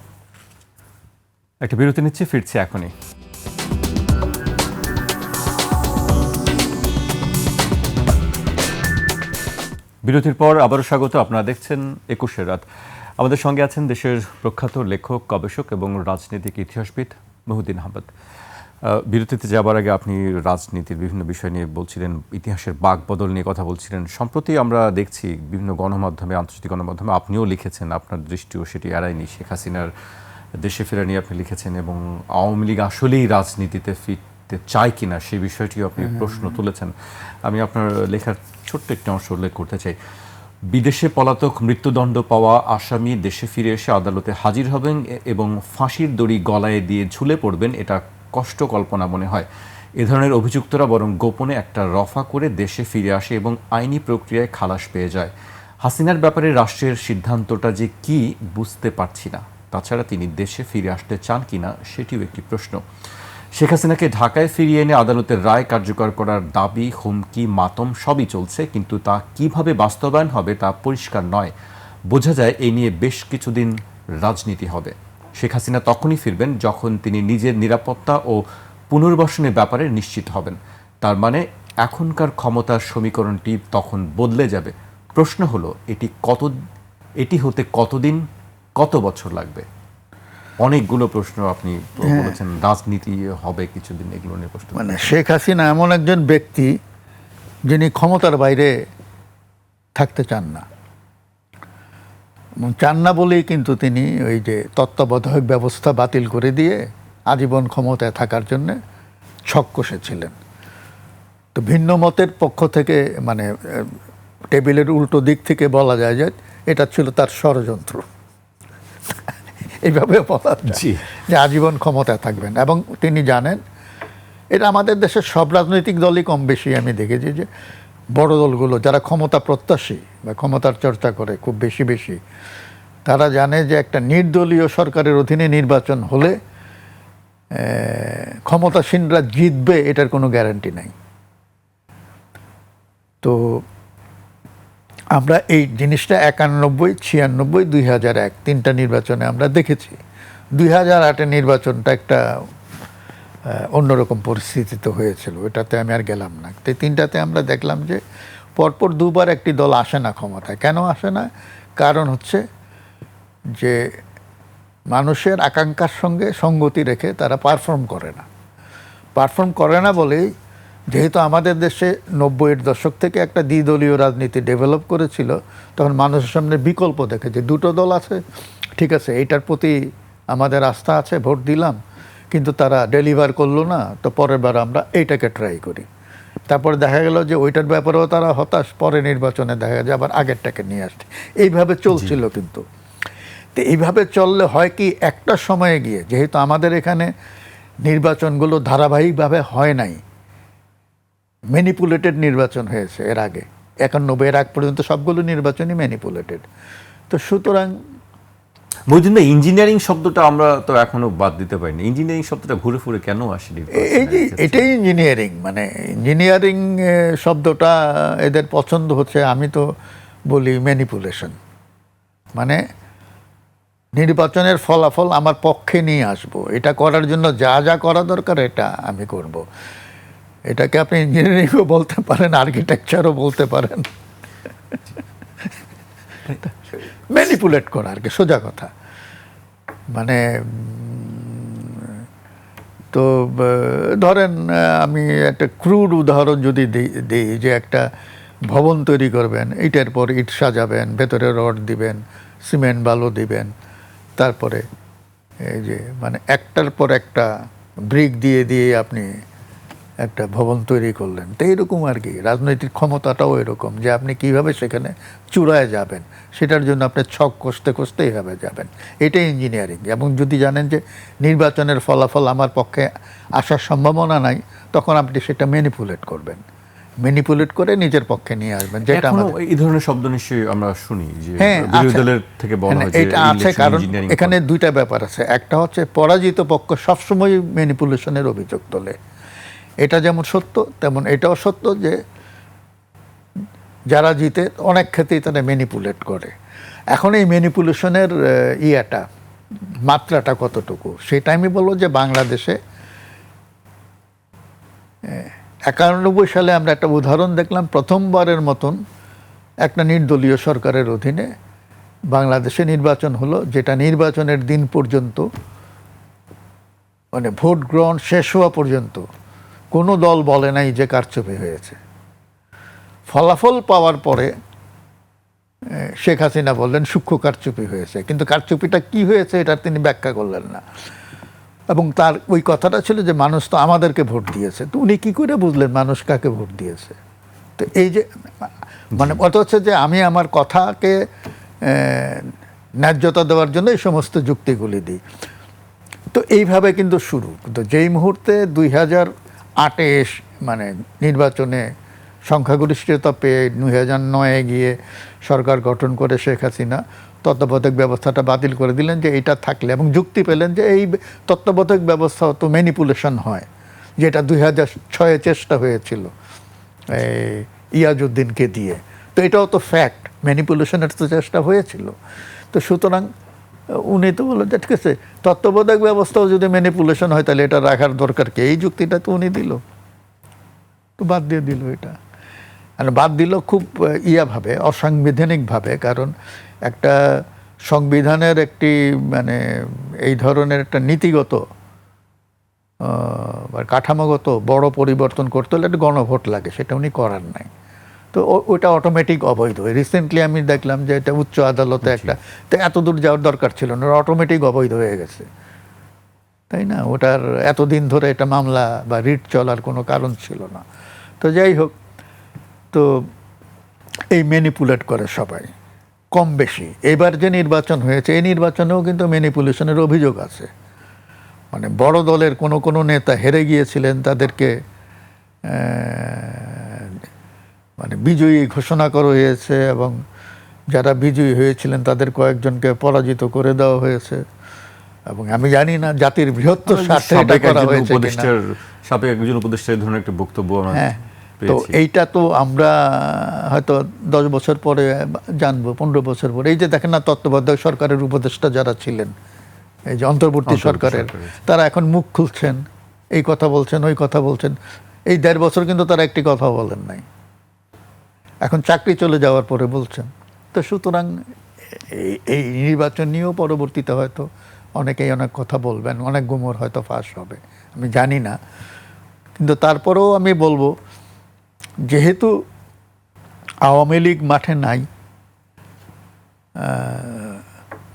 একটা বিরতি নিচ্ছি, ফিরছি এখনই। বিরতির পর আবারও স্বাগত। আপনারা দেখছেন ২১ রাত। আমাদের সঙ্গে আছেন দেশের প্রখ্যাত লেখক, গবেষক এবং রাজনৈতিক ইতিহাসবিদ মহিউদ্দিন আহমেদ। বিরতিতে যাবার আগে আপনি রাজনীতির বিভিন্ন বিষয় নিয়ে বলছিলেন, ইতিহাসের বাঁকবদল নিয়ে কথা বলছিলেন। সম্প্রতি আমরা দেখছি বিভিন্ন গণমাধ্যমে, আন্তর্জাতিক গণমাধ্যমে আপনিও লিখেছেন, আপনার দৃষ্টিও সেটি এড়ায়নি। শেখ হাসিনার দেশে ফেরা নিয়ে আপনি লিখেছেন এবং আওয়ামী লীগ আসলেই রাজনীতিতে ফিরতে চায় কিনা সেই বিষয়টিও আপনি প্রশ্ন তুলেছেন। আমি আপনার লেখার ছোট্ট একটি অংশ উল্লেখ করতে চাই। বিদেশে পলাতক মৃত্যুদণ্ড পাওয়া আসামি দেশে ফিরে এসে আদালতে হাজির হবেন এবং ফাঁসির দড়ি গলায় দিয়ে ঝুলে পড়বেন, এটা কষ্ট কল্পনা মনে হয়। এ ধরনের অভিযুক্তরা বরং গোপনে একটা রফা করে দেশে ফিরে আসে এবং আইনি প্রক্রিয়ায় খালাস পেয়ে যায়। হাসিনার ব্যাপারে রাষ্ট্রের সিদ্ধান্তটা যে কি বুঝতে পারছি না। তাছাড়া তিনি দেশে ফিরে আসতে চান কিনা সেটিও একটি প্রশ্ন। শেখ হাসিনাকে ঢাকায় ফিরিয়ে এনে আদালতের রায় কার্যকর করার দাবি, হুমকি, মাতম সবই চলছে, কিন্তু তা কিভাবে বাস্তবায়ন হবে তা পরিষ্কার নয়। বোঝা যায় এই নিয়ে বেশ কিছুদিন রাজনীতি হবে। শেখ হাসিনা তখনই ফিরবেন যখন তিনি নিজের নিরাপত্তা ও পুনর্বাসনের ব্যাপারে নিশ্চিত হবেন। তার মানে এখনকার ক্ষমতার সমীকরণটি তখন বদলে যাবে। প্রশ্ন হলো এটি হতে কতদিন, কত বছর লাগবে? অনেকগুলো প্রশ্ন আপনি বলেছেন, রাজনীতি হবে কিছুদিন, এগুলো নিয়ে প্রশ্ন। মানে শেখ হাসিনা এমন একজন ব্যক্তি যিনি ক্ষমতার বাইরে থাকতে চান না, চান না বলেই কিন্তু তিনি ওই যে তত্ত্বাবধায়ক ব্যবস্থা বাতিল করে দিয়ে আজীবন ক্ষমতায় থাকার জন্য ছক কষেছিলেন। তো ভিন্ন মতের পক্ষ থেকে, মানে টেবিলের উল্টো দিক থেকে বলা যায় যে এটা ছিল তার ষড়যন্ত্র, এইভাবে বলা যায় যে আজীবন ক্ষমতায় থাকবেন। এবং তিনি জানেন, এটা আমাদের দেশের সব রাজনৈতিক দলই কম বেশি আমি দেখেছি, যে বড় দলগুলো যারা ক্ষমতা প্রত্যাশী বা ক্ষমতার চর্চা করে খুব বেশি বেশি, তারা জানে যে একটা নির্দলীয় সরকারের অধীনে নির্বাচন হলে ক্ষমতাসীনরা জিতবে, এটার কোনো গ্যারান্টি নাই। তো আমরা এই জিনিসটা 91, 96, 2001 তিনটা নির্বাচনে আমরা দেখেছি। 2008-এর নির্বাচনটা একটা অন্যরকম পরিস্থিতিতে হয়েছিল, এটাতে আমি আর গেলাম না। তো তিনটাতে আমরা দেখলাম যে পরপর দুবার একটি দল আসে না ক্ষমতায়। কেন আসে না? কারণ হচ্ছে যে মানুষের আকাঙ্ক্ষার সঙ্গে সঙ্গতি রেখে তারা পারফর্ম করে না বলেই, যেহেতু আমাদের দেশে 90-এর দশক থেকে একটা দ্বিদলীয় রাজনীতি ডেভেলপ করেছিল, তখন মানুষের সামনে বিকল্প দেখে যে দুটো দল আছে, ঠিক আছে এইটার প্রতি আমাদের আস্থা আছে, ভোট দিলাম, কিন্তু তারা ডেলিভার করলো না, তো পরের বার আমরা এইটাকে ট্রাই করি। তারপরে দেখা গেল যে ওইটার ব্যাপারেও তারা হতাশ, পরে নির্বাচনে দেখা যায় আবার আগেরটাকে নিয়ে আসছে। এইভাবে চলছিল। কিন্তু তো এইভাবে চললে হয় কি, একটা সময়ে গিয়ে, যেহেতু আমাদের এখানে নির্বাচনগুলো ধারাবাহিকভাবে হয় নাই, ম্যানিপুলেটেড নির্বাচন হয়েছে এর আগে, 91-এর আগ পর্যন্ত সবগুলো নির্বাচনই ম্যানিপুলেটেড। তো সুতরাং মহিউদ্দিন ভাই, ইঞ্জিনিয়ারিং শব্দটা আমরা তো এখনো বাদ দিতে পারিনি। ইঞ্জিনিয়ারিং শব্দটা ঘুরে ফুরে কেন আসেনি? এই যে এটাই ইঞ্জিনিয়ারিং, মানে ইঞ্জিনিয়ারিং শব্দটা এদের পছন্দ হচ্ছে। আমি তো বলি ম্যানিপুলেশন, মানে নির্বাচনের ফলাফল আমার পক্ষে নিয়ে আসবো, এটা করার জন্য যা যা করা দরকার এটা আমি করব। এটাকে আপনি ইঞ্জিনিয়ারিংও বলতে পারেন, আর্কিটেকচারও বলতে পারেন, ম্যানিপুলেট করা আর কি, সোজা কথা। মানে তো ধরেন, আমি একটা ক্রুড উদাহরণ যদি দিই, যে একটা ভবন তৈরি করবেন, ইটের পর ইট সাজাবেন, ভেতরে রড দিবেন, সিমেন্ট বালু দিবেন, তারপরে এই যে মানে একটার পর একটা ব্রিক দিয়ে দিয়ে আপনি একটা ভবন তৈরি করলেন। তো এইরকম আর কি, রাজনৈতিক ক্ষমতাটাও এরকম যে আপনি কিভাবে সেখানে চূড়ায় যাবেন, সেটার জন্য আপনি ছক কষতে কষতে এইভাবে যাবেন। এটাই ইঞ্জিনিয়ারিং। এবং যদি জানেন যে নির্বাচনের ফলাফল আমার পক্ষে আসার সম্ভাবনা নাই, তখন আপনি সেটা ম্যানিপুলেট করবেন, ম্যানিপুলেট করে নিজের পক্ষে নিয়ে আসবেন। যেটা এখনো আমাদের এই ধরনের শব্দ নিশ্চয়ই আমরা শুনি যে হ্যাঁ বিরোধী আছে। দলের থেকে বলা হ্যাঁ, হয় যে এটা আছে, ইলেকশন কারণ ইঞ্জিনিয়ারিং এখানে দুইটা ব্যাপার আছে। একটা হচ্ছে পরাজিত পক্ষ সবসময় ম্যানিপুলেশনের অভিযোগ তোলে, এটা যেমন সত্য তেমন এটাও সত্য যে যারা জিতে অনেক ক্ষেত্রেই তারা ম্যানিপুলেট করে। এখন এই ম্যানিপুলেশনের মাত্রাটা কতটুকু, সেটা আমি বলবো যে বাংলাদেশে 91 সালে আমরা একটা উদাহরণ দেখলাম, প্রথমবারের মতন একটা নির্দলীয় সরকারের অধীনে বাংলাদেশে নির্বাচন হলো, যেটা নির্বাচনের দিন পর্যন্ত মানে ভোট গ্রহণ শেষ হওয়া পর্যন্ত কোনো দল বলে নাই যে কারচুপি হয়েছে। ফলাফল পাওয়ার পরে শেখ হাসিনা বললেন সূক্ষ্ম কারচুপি হয়েছে, কিন্তু কারচুপিটা কি হয়েছে এটা তিনি ব্যাখ্যা করলেন না। এবং তার ওই কথাটা ছিল যে মানুষ তো আমাদেরকে ভোট দিয়েছে। তো উনি কি করে বুঝলেন মানুষ কাকে ভোট দিয়েছে? তো এই যে মানে কথা হচ্ছে যে আমি আমার কথাকে ন্যায্যতা দেওয়ার জন্য এই সমস্ত যুক্তিগুলি দিই। তো এইভাবে কিন্তু শুরু। তো যেই মুহূর্তে 2008-এ মানে নির্বাচনে সংখ্যাগরিষ্ঠতা পেয়ে 2009-এ গিয়ে সরকার গঠন করে শেখ হাসিনা তত্ত্বাবধায়ক ব্যবস্থাটা বাতিল করে দিলেন যে এটা থাকলে, এবং যুক্তি পেলেন যে এই তত্ত্বাবধায়ক ব্যবস্থা তো ম্যানিপুলেশন হয়, যেটা 2006-এ চেষ্টা হয়েছিল ইয়াজউদ্দিনকে দিয়ে। তো এটাও তো ফ্যাক্ট, ম্যানিপুলেশনের তো চেষ্টা হয়েছিল। তো সুতরাং উনি তো বললেন যে ঠিক আছে, তত্ত্বাবধায়ক ব্যবস্থাও যদি ম্যানিপুলেশন হয় তাহলে এটা রাখার দরকার কি? এই যুক্তিটা তো উনি দিল, তো বাদ দিয়ে দিল এটা। আর বাদ দিল খুব ভাবে, অসাংবিধানিকভাবে। কারণ একটা সংবিধানের একটি মানে এই ধরনের একটা নীতিগত কাঠামোগত বড় পরিবর্তন করতে হলে একটা গণভোট লাগে, সেটা উনি করার নাই। তো ওটা অটোমেটিক অবৈধ। রিসেন্টলি আমি দেখলাম যে এটা উচ্চ আদালতে একটা, তো এত দূর যাওয়ার দরকার ছিল না, অটোমেটিক অবৈধ হয়ে গেছে, তাই না? ওটার এতদিন ধরে এটা মামলা বা রিট চলার কোনো কারণ ছিল না। তো যাই হোক, তো এই ম্যানিপুলেট করে সবাই কম বেশি। এবার যে নির্বাচন হয়েছে এই নির্বাচনেও কিন্তু ম্যানিপুলেশনের অভিযোগ আছে। মানে বড় দলের কোনো কোনো নেতা হেরে গিয়েছিলেন, তাদেরকে মানে বিজয়ী ঘোষণা করা হয়েছে, এবং যারা বিজয়ী হয়েছিলেন তাদের কয়েকজনকে পরাজিত করে দেওয়া হয়েছে। এবং আমি জানি না জাতির বৃহত্তর স্বার্থে এটা করা হয়েছে কিনা। সাবেক একজন উপদেষ্টার ধরনের একটা বক্তব্য আমরা তো এইটা তো আমরা হয়তো 10 বছর পরে জানবো, 15 বছর পরে। এই যে দেখেন না, তত্ত্বাবধায়ক সরকারের উপদেষ্টা যারা ছিলেন, এই যে অন্তর্বর্তী সরকারের, তারা এখন মুখ খুলছেন, এই কথা বলছেন, ওই কথা বলছেন। এই 1.5 বছর কিন্তু তারা একটি কথা বলেন নাই, এখন চাকরি চলে যাওয়ার পরে বলছেন। তো সুতরাং এই নির্বাচন নিয়েও পরবর্তীতে হয়তো অনেকেই অনেক কথা বলবেন, অনেক গুমর হয়তো ফাঁস হবে, আমি জানি না। কিন্তু তারপরেও আমি বলবো, যেহেতু আওয়ামী লীগ মাঠে নাই,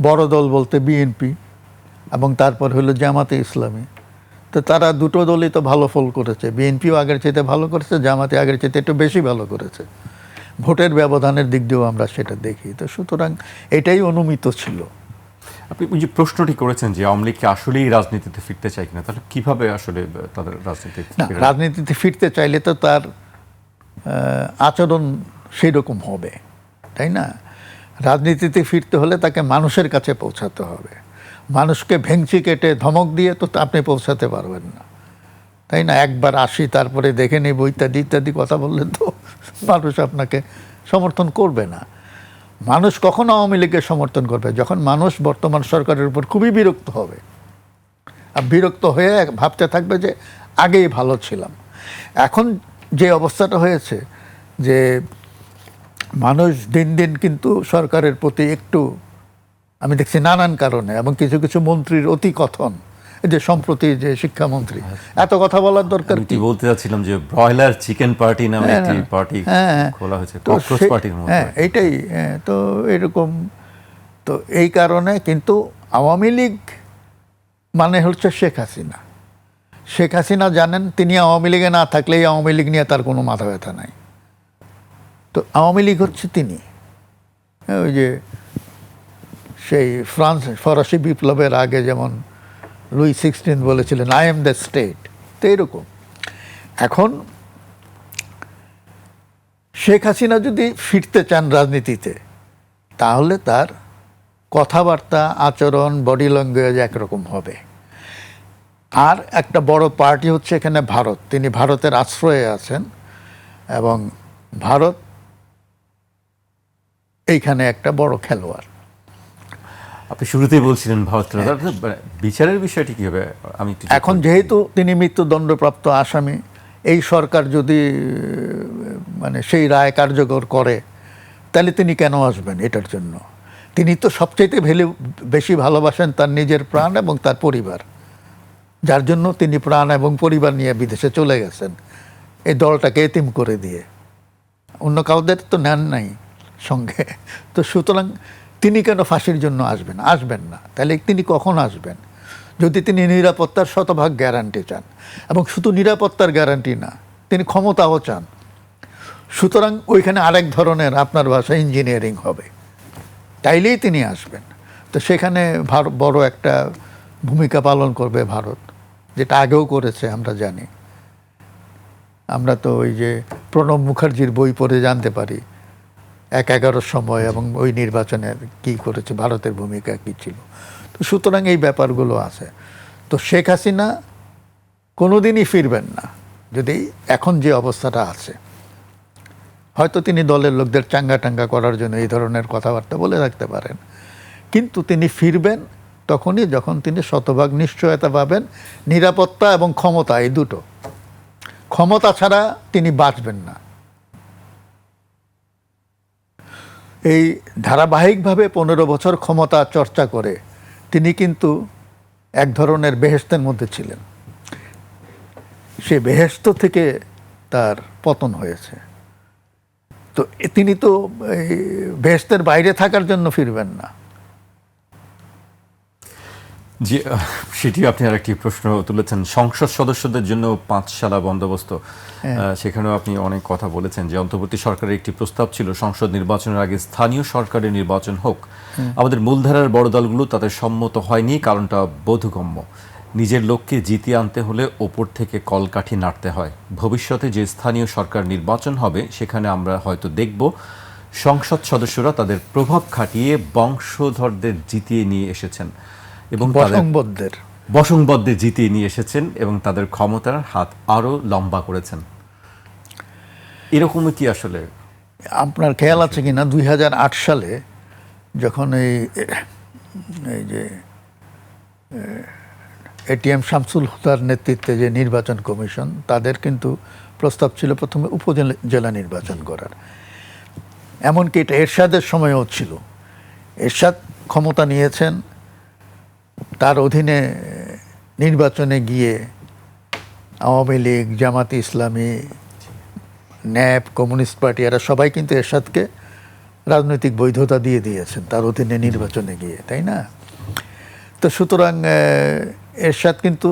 বড় দল বলতে বিএনপি এবং তারপর হলো জামাতে ইসলামী, তো তারা দুটো দলই তো ভালো ফল করেছে। বিএনপিও আগের চাইতে ভালো করেছে, জামাতে আগের চাইতে একটু বেশি ভালো করেছে। ভোটের ব্যবধানের দিক দিয়েও আমরা সেটা দেখি। তো সুতরাং এটাই অনুমিত ছিল। আপনি যে প্রশ্নটি করেছেন যে আওয়ামী লীগ আসলেই রাজনীতিতে ফিরতে চায় কিনা, তাহলে কিভাবে আসলে তাদের রাজনীতিতে ফিরতে চাইলে তো তার আচরণ সেই রকম হবে, তাই না? রাজনীতিতে ফিরতে হলে তাকে মানুষের কাছে পৌঁছাতে হবে। মানুষকে ভেঙচি কেটে ধমক দিয়ে তো আপনি পৌঁছাতে পারবেন না, তাই না? একবার আসি তারপরে দেখে নেব ইত্যাদি ইত্যাদি কথা বললে তো মানুষ আপনাকে সমর্থন করবে না। মানুষ কখন আওয়ামী লীগকে সমর্থন করবে? যখন মানুষ বর্তমান সরকারের উপর খুবই বিরক্ত হবে, আর বিরক্ত হয়ে ভাবতে থাকবে যে আগেই ভালো ছিলাম। এখন যে অবস্থাটা হয়েছে যে মানুষ দিন দিন কিন্তু সরকারের প্রতি একটু, আমি দেখছি নানান কারণে, এবং কিছু কিছু মন্ত্রীর অতি কথন, এই যে সম্প্রতি যে শিক্ষামন্ত্রী, এত কথা বলার দরকার কি? বলতে চাচ্ছিলাম যে ব্রয়লার চিকেন পার্টি নামে একটি পার্টি খোলা হয়েছে, ককরোচ পার্টির মতো। এইটাই তো এরকম। তো এই কারণে কিন্তু আওয়ামী লীগ মানে হচ্ছে শেখ হাসিনা। শেখ হাসিনা জানেন তিনি আওয়ামী লীগে না থাকলে এই আওয়ামী লীগ নিয়ে তার কোনো মাথা ব্যথা নাই। তো আওয়ামী লীগ হচ্ছে তিনি। ওই যে সেই ফরাসি বিপ্লবের আগে যেমন লুই 16 বলেছিলেন আই এম দ্য স্টেট, তো এরকম। এখন শেখ হাসিনা যদি ফিরতে চান রাজনীতিতে, তাহলে তার কথাবার্তা, আচরণ, বডি ল্যাঙ্গুয়েজ একরকম হবে। আর একটা বড় পার্টি হচ্ছে এখানে ভারত। তিনি ভারতের আশ্রয়ে আছেন এবং ভারত এইখানে একটা বড় খেলোয়াড়। আপনি শুরুতেই বলছিলেন ভারত বিচারের বিষয়টি কি হবে? আমি এখন যেহেতু তিনি মৃত্যুদণ্ডপ্রাপ্ত আসামি, এই সরকার যদি মানে সেই রায় কার্যকর করে, তাহলে তিনি কেন আসবেন এটার জন্য? তিনি তো সবচাইতে বেশি ভালোবাসেন তার নিজের প্রাণ এবং তার পরিবার, যার জন্য তিনি প্রাণ এবং পরিবার নিয়ে বিদেশে চলে গেছেন, এই দলটাকে এতিম করে দিয়ে। অন্য কাউদের তো নেন নাই সঙ্গে। তো সুতরাং তিনি কেন ফাঁসির জন্য আসবেন না। তাহলে তিনি কখন আসবেন? যদি তিনি নিরাপত্তার শতভাগ গ্যারান্টি চান, এবং শুধু নিরাপত্তার গ্যারান্টি না, তিনি ক্ষমতাও চান। সুতরাং ওইখানে আরেক ধরনের, আপনার ভাষায়, ইঞ্জিনিয়ারিং হবে, তাইলেই তিনি আসবেন। তো সেখানে বড় একটা ভূমিকা পালন করবে ভারত, যেটা আগেও করেছে আমরা জানি। আমরা তো ওই যে প্রণব মুখার্জির বই পড়ে জানতে পারি 11 সময় এবং ওই নির্বাচনের কি করেছে, ভারতের ভূমিকা কি ছিল। তো সুতরাং এই ব্যাপারগুলো আছে। তো শেখ হাসিনা কোনোদিনই ফিরবেন না যদি এখন যে অবস্থাটা আছে। হয়তো তিনি দলের লোকদের চাঙ্গা করার জন্য এই ধরনের কথাবার্তা বলে রাখতে পারেন, কিন্তু তিনি ফিরবেন তখনই যখন তিনি শতভাগ নিশ্চয়তা পাবেন নিরাপত্তা এবং ক্ষমতা, এই দুটো। ক্ষমতা ছাড়া তিনি বাঁচবেন না। এই ধারাবাহিকভাবে 15 বছর ক্ষমতা চর্চা করে তিনি কিন্তু এক ধরনের বেহেশতের মধ্যে ছিলেন। সে বেহেশত থেকে তার পতন হয়েছে। তো তিনি তো বেহেশতের বাইরে থাকার জন্য ফিরবেন না। জি, সেটি আপনি আরেকটি প্রশ্ন তুলেছেন। সংসদ সদস্যদের জন্য 5 শালা বন্দোবস্ত, সেখানেও আপনি অনেক কথা বলেছেন যে অন্তর্বর্তী সরকারের একটি প্রস্তাব ছিল সংসদ নির্বাচনের আগে স্থানীয় সরকারের নির্বাচন হোক। আমাদের মূলধারার বড় দলগুলো তাদের সম্মত হয়নি, কারণটা বোধগম্য। নিজের লোককে জিতিয়ে আনতে হলে ওপর থেকে কলকাঠি নাড়তে হয়। ভবিষ্যতে যে স্থানীয় সরকার নির্বাচন হবে সেখানে আমরা হয়তো দেখব সংসদ সদস্যরা তাদের প্রভাব খাটিয়ে বংশধরদের জিতিয়ে নিয়ে এসেছেন এবং বসংবদদের জিতিয়ে নিয়ে এসেছেন এবং তাদের ক্ষমতার হাত আরো লম্বা করেছেন। এরকমই কি আসলে আপনার খেয়াল আছে কিনা 2008 সালে যখন এই যে এটিএম শামসুল হুদার নেতৃত্বে যে নির্বাচন কমিশন, তাদের কিন্তু প্রস্তাব ছিল প্রথমে উপজেলা নির্বাচন করার। এমনকি এটা এরশাদের সময়ও ছিল। এরশাদ ক্ষমতা নিয়েছেন, তার অধীনে নির্বাচনে গিয়ে আওয়ামী লীগ, জামাতে ইসলামী, ন্যাপ, কমিউনিস্ট পার্টি, এরা সবাই কিন্তু এরশাদকে রাজনৈতিক বৈধতা দিয়ে দিয়েছেন তার অধীনে নির্বাচনে গিয়ে, তাই না? তো সুতরাং এরশাদ কিন্তু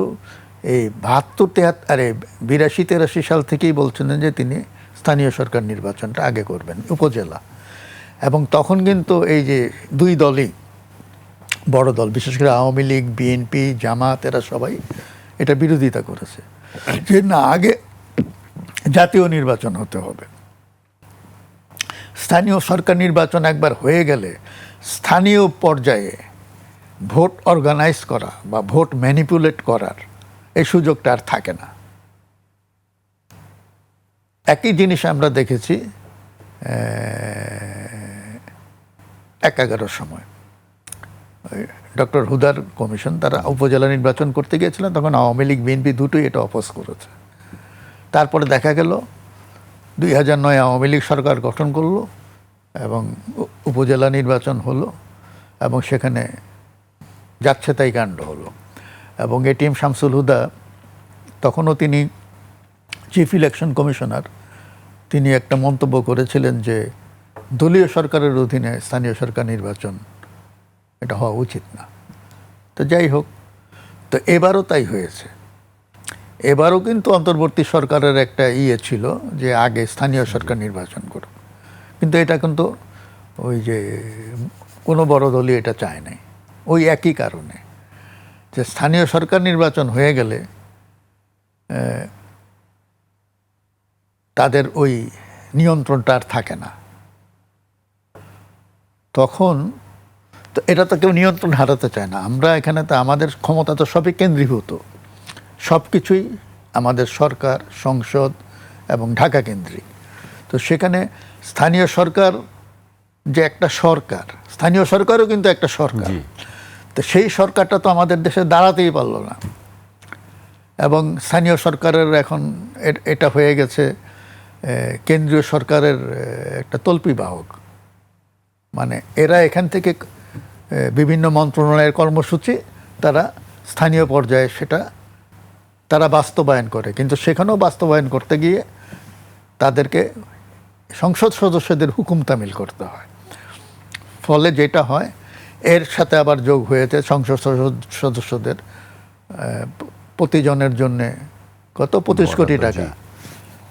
এই 82-83 সাল থেকেই বলছিলেন যে তিনি স্থানীয় সরকার নির্বাচনটা আগে করবেন, উপজেলা। এবং তখন কিন্তু এই যে দুই দলই বড় দল, বিশেষ করে আওয়ামী লীগ, বিএনপি, জামাত, এরা সবাই এটা বিরোধিতা করেছে যে না, আগে জাতীয় নির্বাচন হতে হবে। স্থানীয় সরকার নির্বাচন একবার হয়ে গেলে স্থানীয় পর্যায়ে ভোট অর্গানাইজ করা বা ভোট ম্যানিপুলেট করার এই সুযোগটা আর থাকে না। একই জিনিস আমরা দেখেছি 11 সময় ডক্টর হুদার কমিশন, তারা উপজেলা নির্বাচন করতে গিয়েছিলেন, তখন আওয়ামী লীগ, বিএনপি দুটোই এটা অপোজ করেছে। তারপরে দেখা গেল 2009 আওয়ামী লীগ সরকার গঠন করলো এবং উপজেলা নির্বাচন হলো এবং সেখানে যাচ্ছে তাই কাণ্ড হলো। এবং এটিএম শামসুল হুদা, তখনও তিনি চিফ ইলেকশন কমিশনার, তিনি একটা মন্তব্য করেছিলেন যে দলীয় সরকারের অধীনে স্থানীয় সরকার নির্বাচন এটা হওয়া উচিত না। তো যাই হোক, তো এবারও তাই হয়েছে। এবারও কিন্তু অন্তর্বর্তী সরকারের একটা ছিল যে আগে স্থানীয় সরকার নির্বাচন করবে, কিন্তু এটা কিন্তু ওই যে কোনো বড় দলই এটা চায় নাই, ওই একই কারণে যে স্থানীয় সরকার নির্বাচন হয়ে গেলে তাদের ওই নিয়ন্ত্রণটা আর থাকে না। তখন তো এটা তো কেউ নিয়ন্ত্রণ হারাতে চায় না। আমরা এখানে তো আমাদের ক্ষমতা তো সবই কেন্দ্রীভূত, সব কিছুই আমাদের সরকার, সংসদ এবং ঢাকা কেন্দ্রিক। তো সেখানে স্থানীয় সরকার যে একটা সরকার, স্থানীয় সরকারও কিন্তু একটা সরকার, তো সেই সরকারটা তো আমাদের দেশে দাঁড়াতেই পারলো না। এবং স্থানীয় সরকারের এখন এটা হয়ে গেছে কেন্দ্রীয় সরকারের একটা তল্পিবাহক। মানে এরা এখান থেকে বিভিন্ন মন্ত্রণালয়ের কর্মসূচি তারা স্থানীয় পর্যায়ে সেটা তারা বাস্তবায়ন করে, কিন্তু সেখানেও বাস্তবায়ন করতে গিয়ে তাদেরকে সংসদ সদস্যদের হুকুম তামিল করতে হয়। ফলে যেটা হয়, এর সাথে আবার যোগ হয়েছে সংসদ সদস্যদের প্রতিজনের জন্যে কত 25 কোটি টাকা।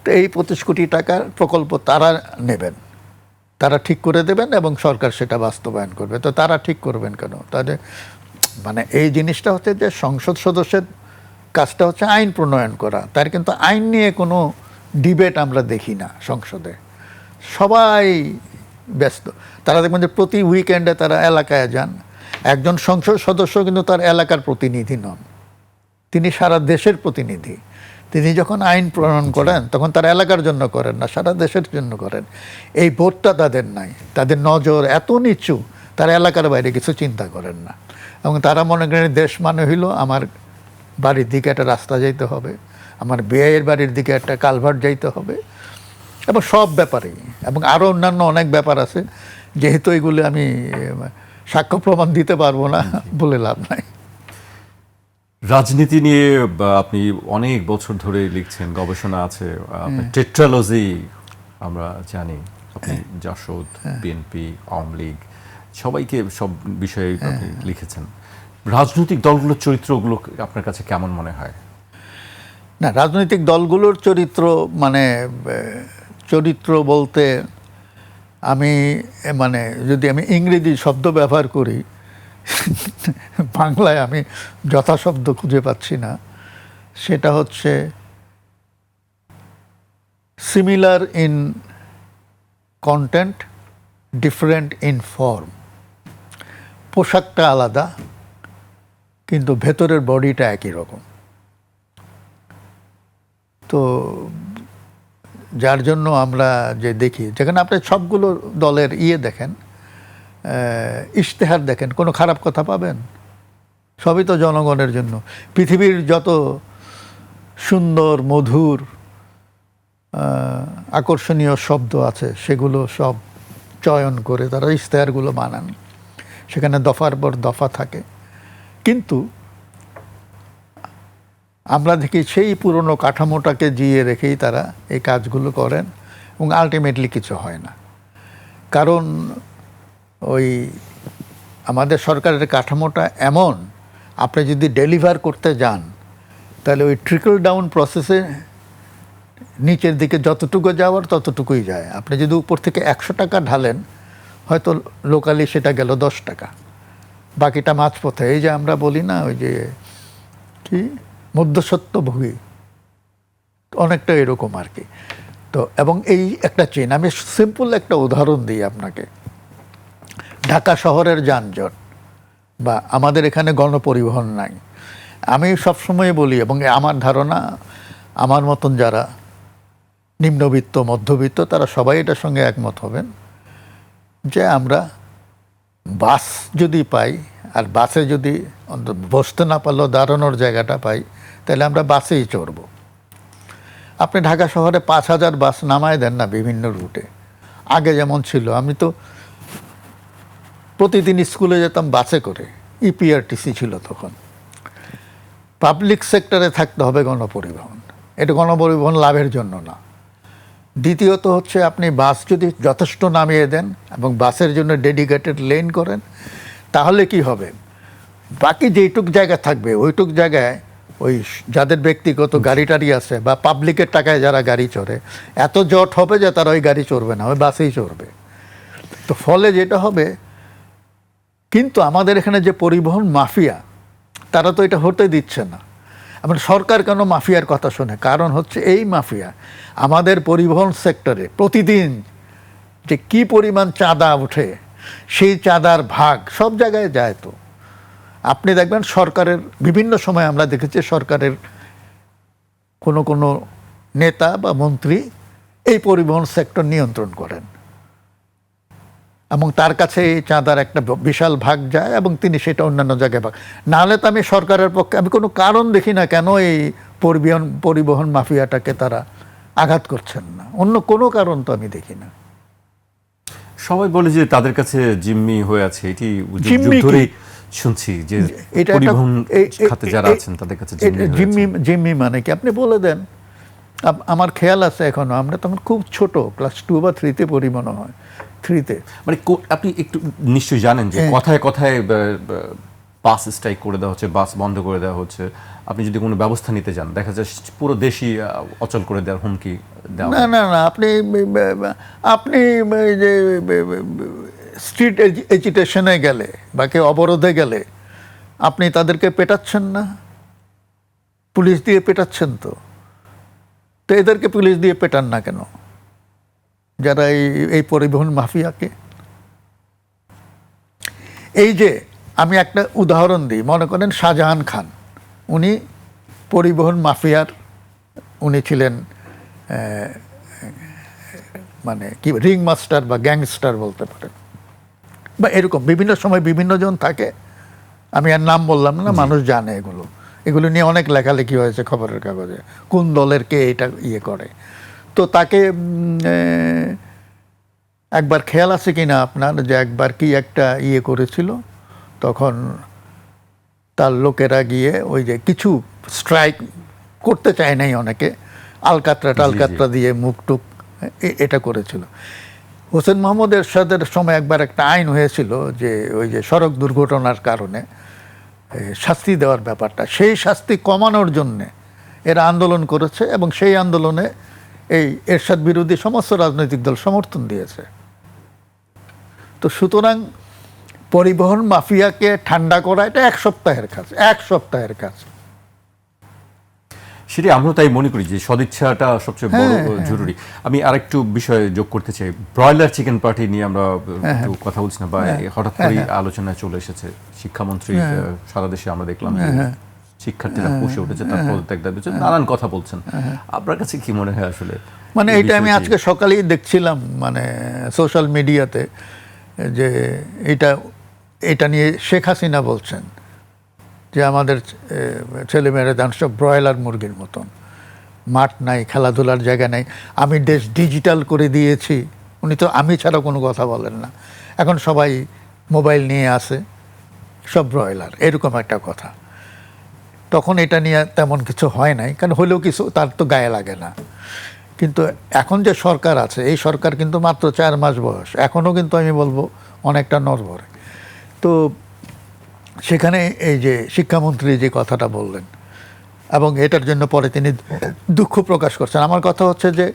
তো এই 25 কোটি টাকার প্রকল্প তারা নেবেন, তারা ঠিক করে দেবেন এবং সরকার সেটা বাস্তবায়ন করবে। তো তারা ঠিক করবেন কেন? তাদের মানে এই জিনিসটা হচ্ছে যে সংসদ সদস্যের কাজটা হচ্ছে আইন প্রণয়ন করা, তার কিন্তু আইন নিয়ে কোনো ডিবেট আমরা দেখি না সংসদে। সবাই ব্যস্ত। তারা দেখবেন যে প্রতি উইকেন্ডে তারা এলাকায় যান। একজন সংসদ সদস্য কিন্তু তার এলাকার প্রতিনিধি নন, তিনি সারা দেশের প্রতিনিধি। তিনি যখন আইন প্রণয়ন করেন তখন তার এলাকার জন্য করেন না, সারা দেশের জন্য করেন। এই বোধটা তাদের নাই, তাদের নজর এত নিচু, তারা এলাকার বাইরে কিছু চিন্তা করেন না। এবং তারা মনে করেন দেশ মানে হইল আমার বাড়ির দিকে একটা রাস্তা যাইতে হবে, আমার বিয়ের বাড়ির দিকে একটা কালভার্ট যাইতে হবে, এবং সব ব্যাপারেই, এবং আরও অন্যান্য অনেক ব্যাপার আছে, যেহেতু এগুলো আমি সাক্ষ্য প্রমাণ দিতে পারবো না বলে লাভ নাই। রাজনীতি নিয়ে আপনি অনেক বছর ধরে লিখছেন, গবেষণা আছে, টেট্রালজি আমরা জানি, আপনি জাসদ, বিএনপি, আওয়ামী লীগ সবাইকে সব বিষয়ে আপনি লিখেছেন। রাজনৈতিক দলগুলোর চরিত্রগুলো আপনার কাছে কেমন মনে হয়? না, রাজনৈতিক দলগুলোর চরিত্র মানে চরিত্র বলতে আমি মানে যদি আমি ইংরেজি শব্দ ব্যবহার করি, বাংলায় আমি যথাশব্দ খুঁজে পাচ্ছি না, সেটা হচ্ছে similar in content, different in form. পোশাকটা আলাদা কিন্তু ভেতরের বডিটা একই রকম। তো যার জন্য আমরা যে দেখি, যেখানে আপনি সবগুলো দলের দেখেন, ইশতেহার দেখেন, কোনো খারাপ কথা পাবেন? সবই তো জনগণের জন্য। পৃথিবীর যত সুন্দর, মধুর, আকর্ষণীয় শব্দ আছে সেগুলো সব চয়ন করে তারা ইশতেহারগুলো বানান। সেখানে দফার পর দফা থাকে, কিন্তু আমরা দেখি সেই পুরনো কাঠামোটাকে জিয়ে রেখেই তারা এই কাজগুলো করেন, এবং আলটিমেটলি কিছু হয় না। কারণ ওই আমাদের সরকারের কাঠামোটা এমন, আপনি যদি ডেলিভার করতে যান তাহলে ওই ট্রিকল ডাউন প্রসেসে নিচের দিকে যতটুকু যাওয়ার ততটুকুই যায়। আপনি যদি উপর থেকে 100 টাকা ঢালেন, হয়তো লোকালি সেটা গেল 10 টাকা, বাকিটা মাঝপথে। এই যে আমরা বলি না ওই যে কি মধ্যস্বত্বভোগী, অনেকটা এরকম আর কি। তো এবং এই একটা চেন, আমি সিম্পল একটা উদাহরণ দিই আপনাকে। ঢাকা শহরের যানজট বা আমাদের এখানে গণপরিবহন নাই। আমি সবসময় বলি, এবং আমার ধারণা আমার মতন যারা নিম্নবিত্ত, মধ্যবিত্ত, তারা সবাই এটার সঙ্গে একমত হবেন যে আমরা বাস যদি পাই, আর বাসে যদি বসতে না পারলেও দাঁড়ানোর জায়গাটা পাই, তাহলে আমরা বাসেই চড়ব। আপনি ঢাকা শহরে 5000 বাস নামায় দেন না বিভিন্ন রুটে, আগে যেমন ছিল। আমি তো প্রতিদিন স্কুলে যেতাম বাসে করে, ইপিআরটিসি ছিল তখন। পাবলিক সেক্টরে থাকতে হবে গণপরিবহন, এটা গণপরিবহন লাভের জন্য না। দ্বিতীয়ত হচ্ছে আপনি বাস যদি যথেষ্ট নামিয়ে দেন এবং বাসের জন্য ডেডিকেটেড লেন করেন, তাহলে কি হবে, বাকি যেইটুক জায়গা থাকবে ওইটুক জায়গায় ওই যাদের ব্যক্তিগত গাড়ি টাড়ি আছে বা পাবলিকের টাকায় যারা গাড়ি চড়ে, এত জট হবে যে তারা ওই গাড়ি চড়বে না, ওই বাসেই চড়বে। তো ফলে যেটা হবে, কিন্তু আমাদের এখানে যে পরিবহন মাফিয়া, তারা তো এটা হতে দিচ্ছে না। এবার সরকার কেন মাফিয়ার কথা শোনে? কারণ হচ্ছে এই মাফিয়া আমাদের পরিবহন সেক্টরে প্রতিদিন যে কি পরিমাণ চাঁদা ওঠে, সেই চাঁদার ভাগ সব জায়গায় যায়। তো আপনি দেখবেন সরকারের বিভিন্ন সময় আমরা দেখেছি সরকারের কোনো কোনো নেতা বা মন্ত্রী এই পরিবহন সেক্টর নিয়ন্ত্রণ করেন এবং তার কাছে এই চাঁদার একটা বিশাল ভাগ যায় এবং তিনি সেটা অন্যান্য জায়গায় ভাগ। নাহলে তো আমি সরকারের পক্ষে আমি কোনো কারণ দেখি না কেন এই পরিবহন মাফিয়াটাকে তারা আঘাত করছেন না। অন্য কোনো কারণ তো আমি দেখি না। সবাই বলে যে তাদের কাছে জিম্মি হয়ে আছে, এটি যুগ জিম্মি কি? ধরেই শুনছি যে এটা পরিবহন খাতে যারা আছেন তাদের কাছে জিম্মি মানে কি আপনি বলে দেন। আমার খেয়াল আছে এখনো, আমরা তখন খুব ছোট, ক্লাস 2 বা 3-তে পড়ি মনে হয়, 3-তে। মানে আপনি একটু নিশ্চয়ই জানেন যে কথায় কথায় বাস স্ট্রাইক করে দেওয়া হচ্ছে, বাস বন্ধ করে দেওয়া হচ্ছে। আপনি যদি কোনো ব্যবস্থা নিতে যান, দেখা যায় পুরো দেশই অচল করে দেওয়ার হুমকি দেওয়া। না না না, আপনি যে স্ট্রিট এজিটেশনে গেলে বা কেউ অবরোধে গেলে আপনি তাদেরকে পেটাচ্ছেন না, পুলিশ দিয়ে পেটাচ্ছেন। তো এদেরকে পুলিশ দিয়ে পেটান না কেন, যারা এই পরিবহন মাফিয়াকে? এই যে আমি একটা উদাহরণ দিই, মনে করেন শাহজাহান খান, উনি পরিবহন মাফিয়ার উনি ছিলেন মানে কি রিং মাস্টার বা গ্যাংস্টার বলতে পারেন, বা এরকম বিভিন্ন সময় বিভিন্ন জন থাকে। আমি আর নাম বললাম না, মানুষ জানে এগুলো নিয়ে অনেক লেখালেখি হয়েছে খবরের কাগজে, কোন দলের কে এটা ইয়ে করে। তো তাকে একবার খেয়াল আছে কি না আপনার, যে একবার কি একটা ইয়ে করেছিল, তখন তার লোকেরা গিয়ে ওই যে কিছু স্ট্রাইক করতে চায় নাই অনেকে, আলকাতরা দিয়ে মুখ টুক এটা করেছিল। হোসেন মোহাম্মদ এরশাদের সময় একবার একটা আইন হয়েছিল যে ওই যে সড়ক দুর্ঘটনার কারণে শাস্তি দেওয়ার ব্যাপারটা, সেই শাস্তি কমানোর জন্যে এরা আন্দোলন করেছে এবং সেই আন্দোলনে এই এরশাদ বিরোধী সমস্ত রাজনৈতিক দল সমর্থন দিয়েছে। তো সুতরাং পরিবহন মাফিয়াকে ঠান্ডা করা এটা এক সপ্তাহের কাজ। সেটি আমরা তাই মনে করি যে সদিচ্ছাটা সবচেয়ে বড় জরুরি। আমি আরেকটু বিষয় যোগ করতে চাই, ব্রয়লার চিকেন পার্টি নিয়ে আমরা একটু কথা বলছি না, বা হঠাৎ করেই আলোচনায় চলে এসেছে। শিক্ষামন্ত্রী সারা দেশে আমরা দেখলাম যে শিক্ষার্থীরা পুষে উঠেছে, তার পদত্যাগ দাবি হচ্ছে, নানান কথা বলছেন। আপনার কাছে কি মনে হয় আসলে? মানে এটা আমি আজকে সকালেই দেখছিলাম মানে সোশ্যাল মিডিয়াতে, যে এটা নিয়ে শেখ হাসিনা বলছেন যে আমাদের ছেলেমেয়েরা যান সব ব্রয়লার মুরগির মতন, মাঠ নাই, খেলাধুলার জায়গা নেই, আমি দেশ ডিজিটাল করে দিয়েছি। উনি তো আমি ছাড়া কোনো কথা বলেন না, এখন সবাই মোবাইল নিয়ে আসে, সব ব্রয়লার, এরকম একটা কথা। তখন এটা নিয়ে তেমন কিছু হয় নাই, কারণ হলেও কিছু তার তো গায়ে লাগে না। কিন্তু এখন যে সরকার আছে, এই সরকার কিন্তু মাত্র 4 মাস বয়স, এখনও কিন্তু আমি বলবো অনেকটা নড়বড়ে। তো সেখানে এই যে শিক্ষামন্ত্রী যে কথাটা বললেন এবং এটার জন্য পরে তিনি দুঃখ প্রকাশ করছেন, আমার কথা হচ্ছে যে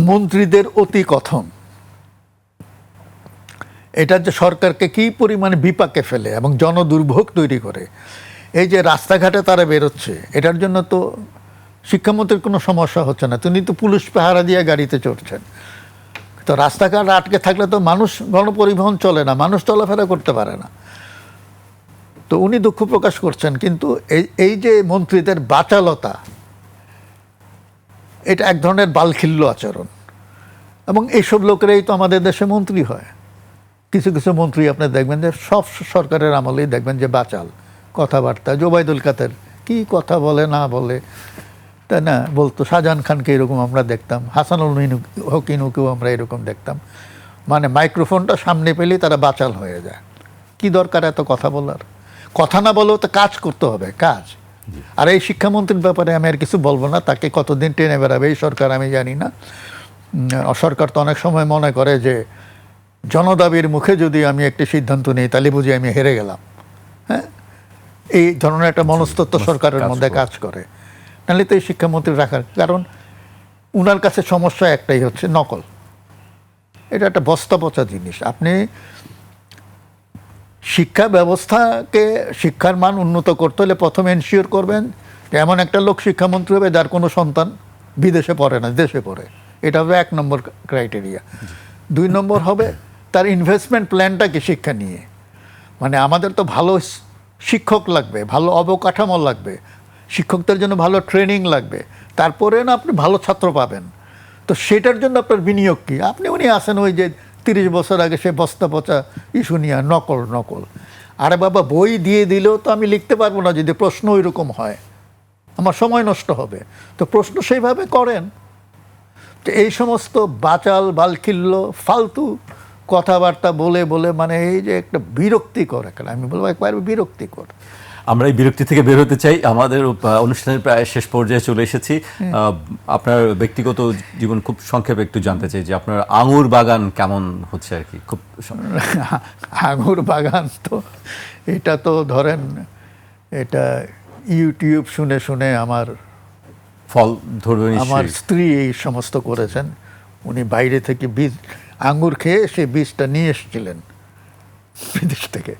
মন্ত্রীদের অতি কথন এটা যে সরকারকে কি পরিমাণে বিপাকে ফেলে এবং জনদুর্ভোগ তৈরি করে। এই যে রাস্তাঘাটে তারা বেরোচ্ছে, এটার জন্য তো শিক্ষামন্ত্রীর কোনো সমস্যা হচ্ছে না, তিনি তো পুলিশ পাহারা দিয়ে গাড়িতে চড়ছেন। তো রাস্তাঘাট আটকে থাকলে তো মানুষ, গণপরিবহন চলে না, মানুষ চলাফেরা করতে পারে না। তো উনি দুঃখ প্রকাশ করছেন, কিন্তু এই যে মন্ত্রীদের বাচালতা, এটা এক ধরনের বালখিল্য আচরণ। এবং এইসব লোকেরাই তো আমাদের দেশে মন্ত্রী হয়। কিছু কিছু মন্ত্রী আপনি দেখবেন যে সব সরকারের আমলেই দেখবেন যে বাচাল কথাবার্তা। জোবাইদুল কাদের কি কথা বলে না বলে, তাই না? বলতো শাহজাহান খানকে এরকম আমরা দেখতাম, হাসানুল হকিনুকেও আমরা এরকম দেখতাম। মানে মাইক্রোফোনটা সামনে পেলেই তারা বাচাল হয়ে যায়। কি দরকার এত কথা বলার? কথা না বলেও তো কাজ করতে হবে, কাজ। আর এই শিক্ষামন্ত্রীর ব্যাপারে আমি আর কিছু বলবো না, তাকে কতদিন টেনে বেড়াবে এই সরকার আমি জানি না। সরকার তো অনেক সময় মনে করে যে জনদাবির মুখে যদি আমি একটি সিদ্ধান্ত নিই তাহলে বুঝি আমি হেরে গেলাম। হ্যাঁ, এই ধরনের একটা মনস্তত্ত্ব সরকারের কাজ মধ্যে করে। কাজ করে। নাহলে তো এই শিক্ষামন্ত্রী রাখার কারণ উনার কাছে সমস্যা একটাই হচ্ছে নকল। এটা একটা বস্তা পচা জিনিস। আপনি শিক্ষা ব্যবস্থাকে শিক্ষার মান উন্নত করতে হলে প্রথমে এনশিওর করবেন যে এমন একটা লোক শিক্ষামন্ত্রী হবে যার কোনো সন্তান বিদেশে পড়ে না, দেশে পড়ে। এটা হবে 1 নম্বর ক্রাইটেরিয়া। 2 নম্বর হবে তার ইনভেস্টমেন্ট প্ল্যানটা কি শিক্ষা নিয়ে। মানে আমাদের তো ভালো শিক্ষক লাগবে, ভালো অবকাঠামো লাগবে, শিক্ষকদের জন্য ভালো ট্রেনিং লাগবে, তারপরে না আপনি ভালো ছাত্র পাবেন। তো সেটার জন্য আপনার বিনিয়োগ কী? উনি আসেন ওই যে 30 বছর আগে সে বস্তা পচা ইস্যু নিয়ে নকল। আরে বাবা, বই দিয়ে দিলেও তো আমি লিখতে পারবো না যদি প্রশ্ন ওই রকম হয়, আমার সময় নষ্ট হবে। তো প্রশ্ন সেইভাবে করেন। তো এই সমস্ত বাচাল বালখিল্য ফালতু কথাবার্তা বলে বলে মানে এই যে একটা বিরক্তিকর, একটা আমি বলবো একবার বিরক্তিকর। আমরা এই বিরক্তি থেকে বের হতে চাই। আমাদের অনুষ্ঠানের প্রায় শেষ পর্যায়ে চলে এসেছি। আপনার ব্যক্তিগত জীবন খুব সংক্ষেপে একটু জানতে চাই যে আপনার আঙুর বাগান কেমন হচ্ছে আর কি, খুব আঙুর বাগান তো এটা তো ধরেন এটা ইউটিউব শুনে শুনে আমার ফল ধরবে আমার নিশ্চয়ই। স্ত্রী এই সমস্ত করেছেন। উনি বাইরে থেকে বীজ আঙ্গুর খেয়ে সে বীজটা নিয়ে এসেছিলেন বিদেশ থেকে,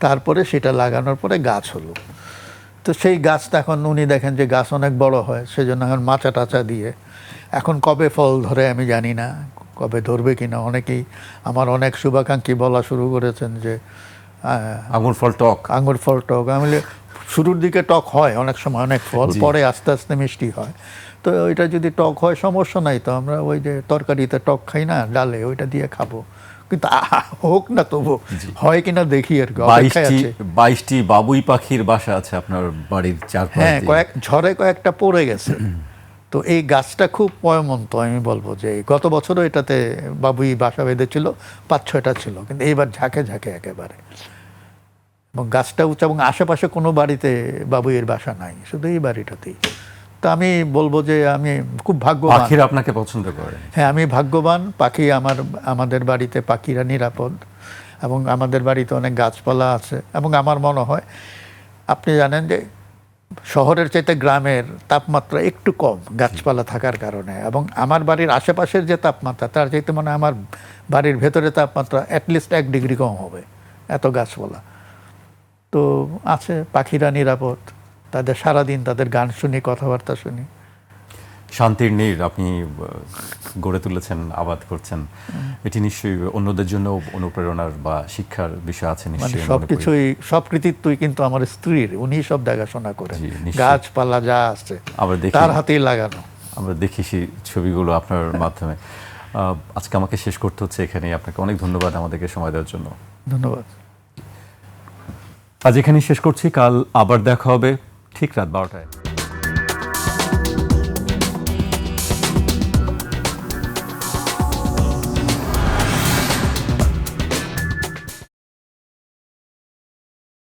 তারপরে সেটা লাগানোর পরে গাছ হলো। তো সেই গাছটা এখন উনি দেখেন যে গাছ অনেক বড় হয়, সেজন্য এখন মাচা টাচা দিয়ে এখন কবে ফল ধরে আমি জানি না, কবে ধরবে কিনা। অনেকেই আমার অনেক শুভাকাঙ্ক্ষী বলা শুরু করেছেন যে আঙুর ফল টক। আঙুর ফল টক। আমি বলি, শুরুর দিকে টক হয় অনেক সময়, অনেক ফল, পরে আস্তে আস্তে মিষ্টি হয়। তো ওইটা যদি টক হয় সমস্যা নাই, তো আমরা ওই যে তরকারিতে টক খাই না ডালে, ওইটা দিয়ে খাবো। কিন্তু হোক না, তবু হয় কিনা দেখি আর কি, অপেক্ষায় আছে। 22টি বাবুই পাখির বাসা আছে আপনার বাড়ির চারপাশে। হ্যাঁ, ঝড়ে কয়েকটা পড়ে গেছে। তো এই গাছটা খুব পয়মন্ত, আমি বলবো যে গত বছরও এটাতে বাবুই বাসা বেঁধেছিল, 5-6টা ছিল, কিন্তু এইবার ঝাঁকে ঝাঁকে একেবারে। এবং গাছটা উঁচা, এবং আশেপাশে কোনো বাড়িতে বাবুইয়ের বাসা নাই, শুধু এই বাড়িটাতেই। তো আমি বলবো যে আমি খুব ভাগ্যবান। পাখিরা আপনাকে পছন্দ করে? হ্যাঁ, আমি ভাগ্যবান। পাখি আমাদের বাড়িতে পাখিরা নিরাপদ, এবং আমাদের বাড়িতে অনেক গাছপালা আছে। এবং আমার মনে হয়, আপনি জানেন যে শহরের চাইতে গ্রামের তাপমাত্রা একটু কম গাছপালা থাকার কারণে, এবং আমার বাড়ির আশেপাশের যে তাপমাত্রা তার চাইতে মানে আমার বাড়ির ভেতরে তাপমাত্রা অ্যাটলিস্ট 1 ডিগ্রি কম হবে, এত গাছপালা তো আছে। পাখিরা নিরাপদ, তাদের সারাদিন তাদের গান শুনি, কথাবার্তা শুনি। শান্তির নীড় আপনি গড়ে তুলেছেন, আবাদ করছেন। এটি নিশ্চয়ই অন্যদের জন্য অনুপ্রেরণার বা শিক্ষার বিষয় আছে মানে নিশ্চয়ই। সবকিছুই, সব কৃতিত্বই কিন্তু আমার স্ত্রীর, উনি সব দেখাশোনা করেন। জি, নিশ্চয়ই। গাছপালা যা আছে আমরা দেখি, তার হাতেই লাগানো। আমরা দেখি সেই ছবিগুলো আপনার মাধ্যমে। আজকে আমাকে শেষ করতে হচ্ছে এখানেই। আপনাকে অনেক ধন্যবাদ আমাদেরকে সময় দেওয়ার জন্য। ধন্যবাদ। আজ এখানেই শেষ করছি। কাল আবার দেখা হবে ঠিক রাত 12টায়।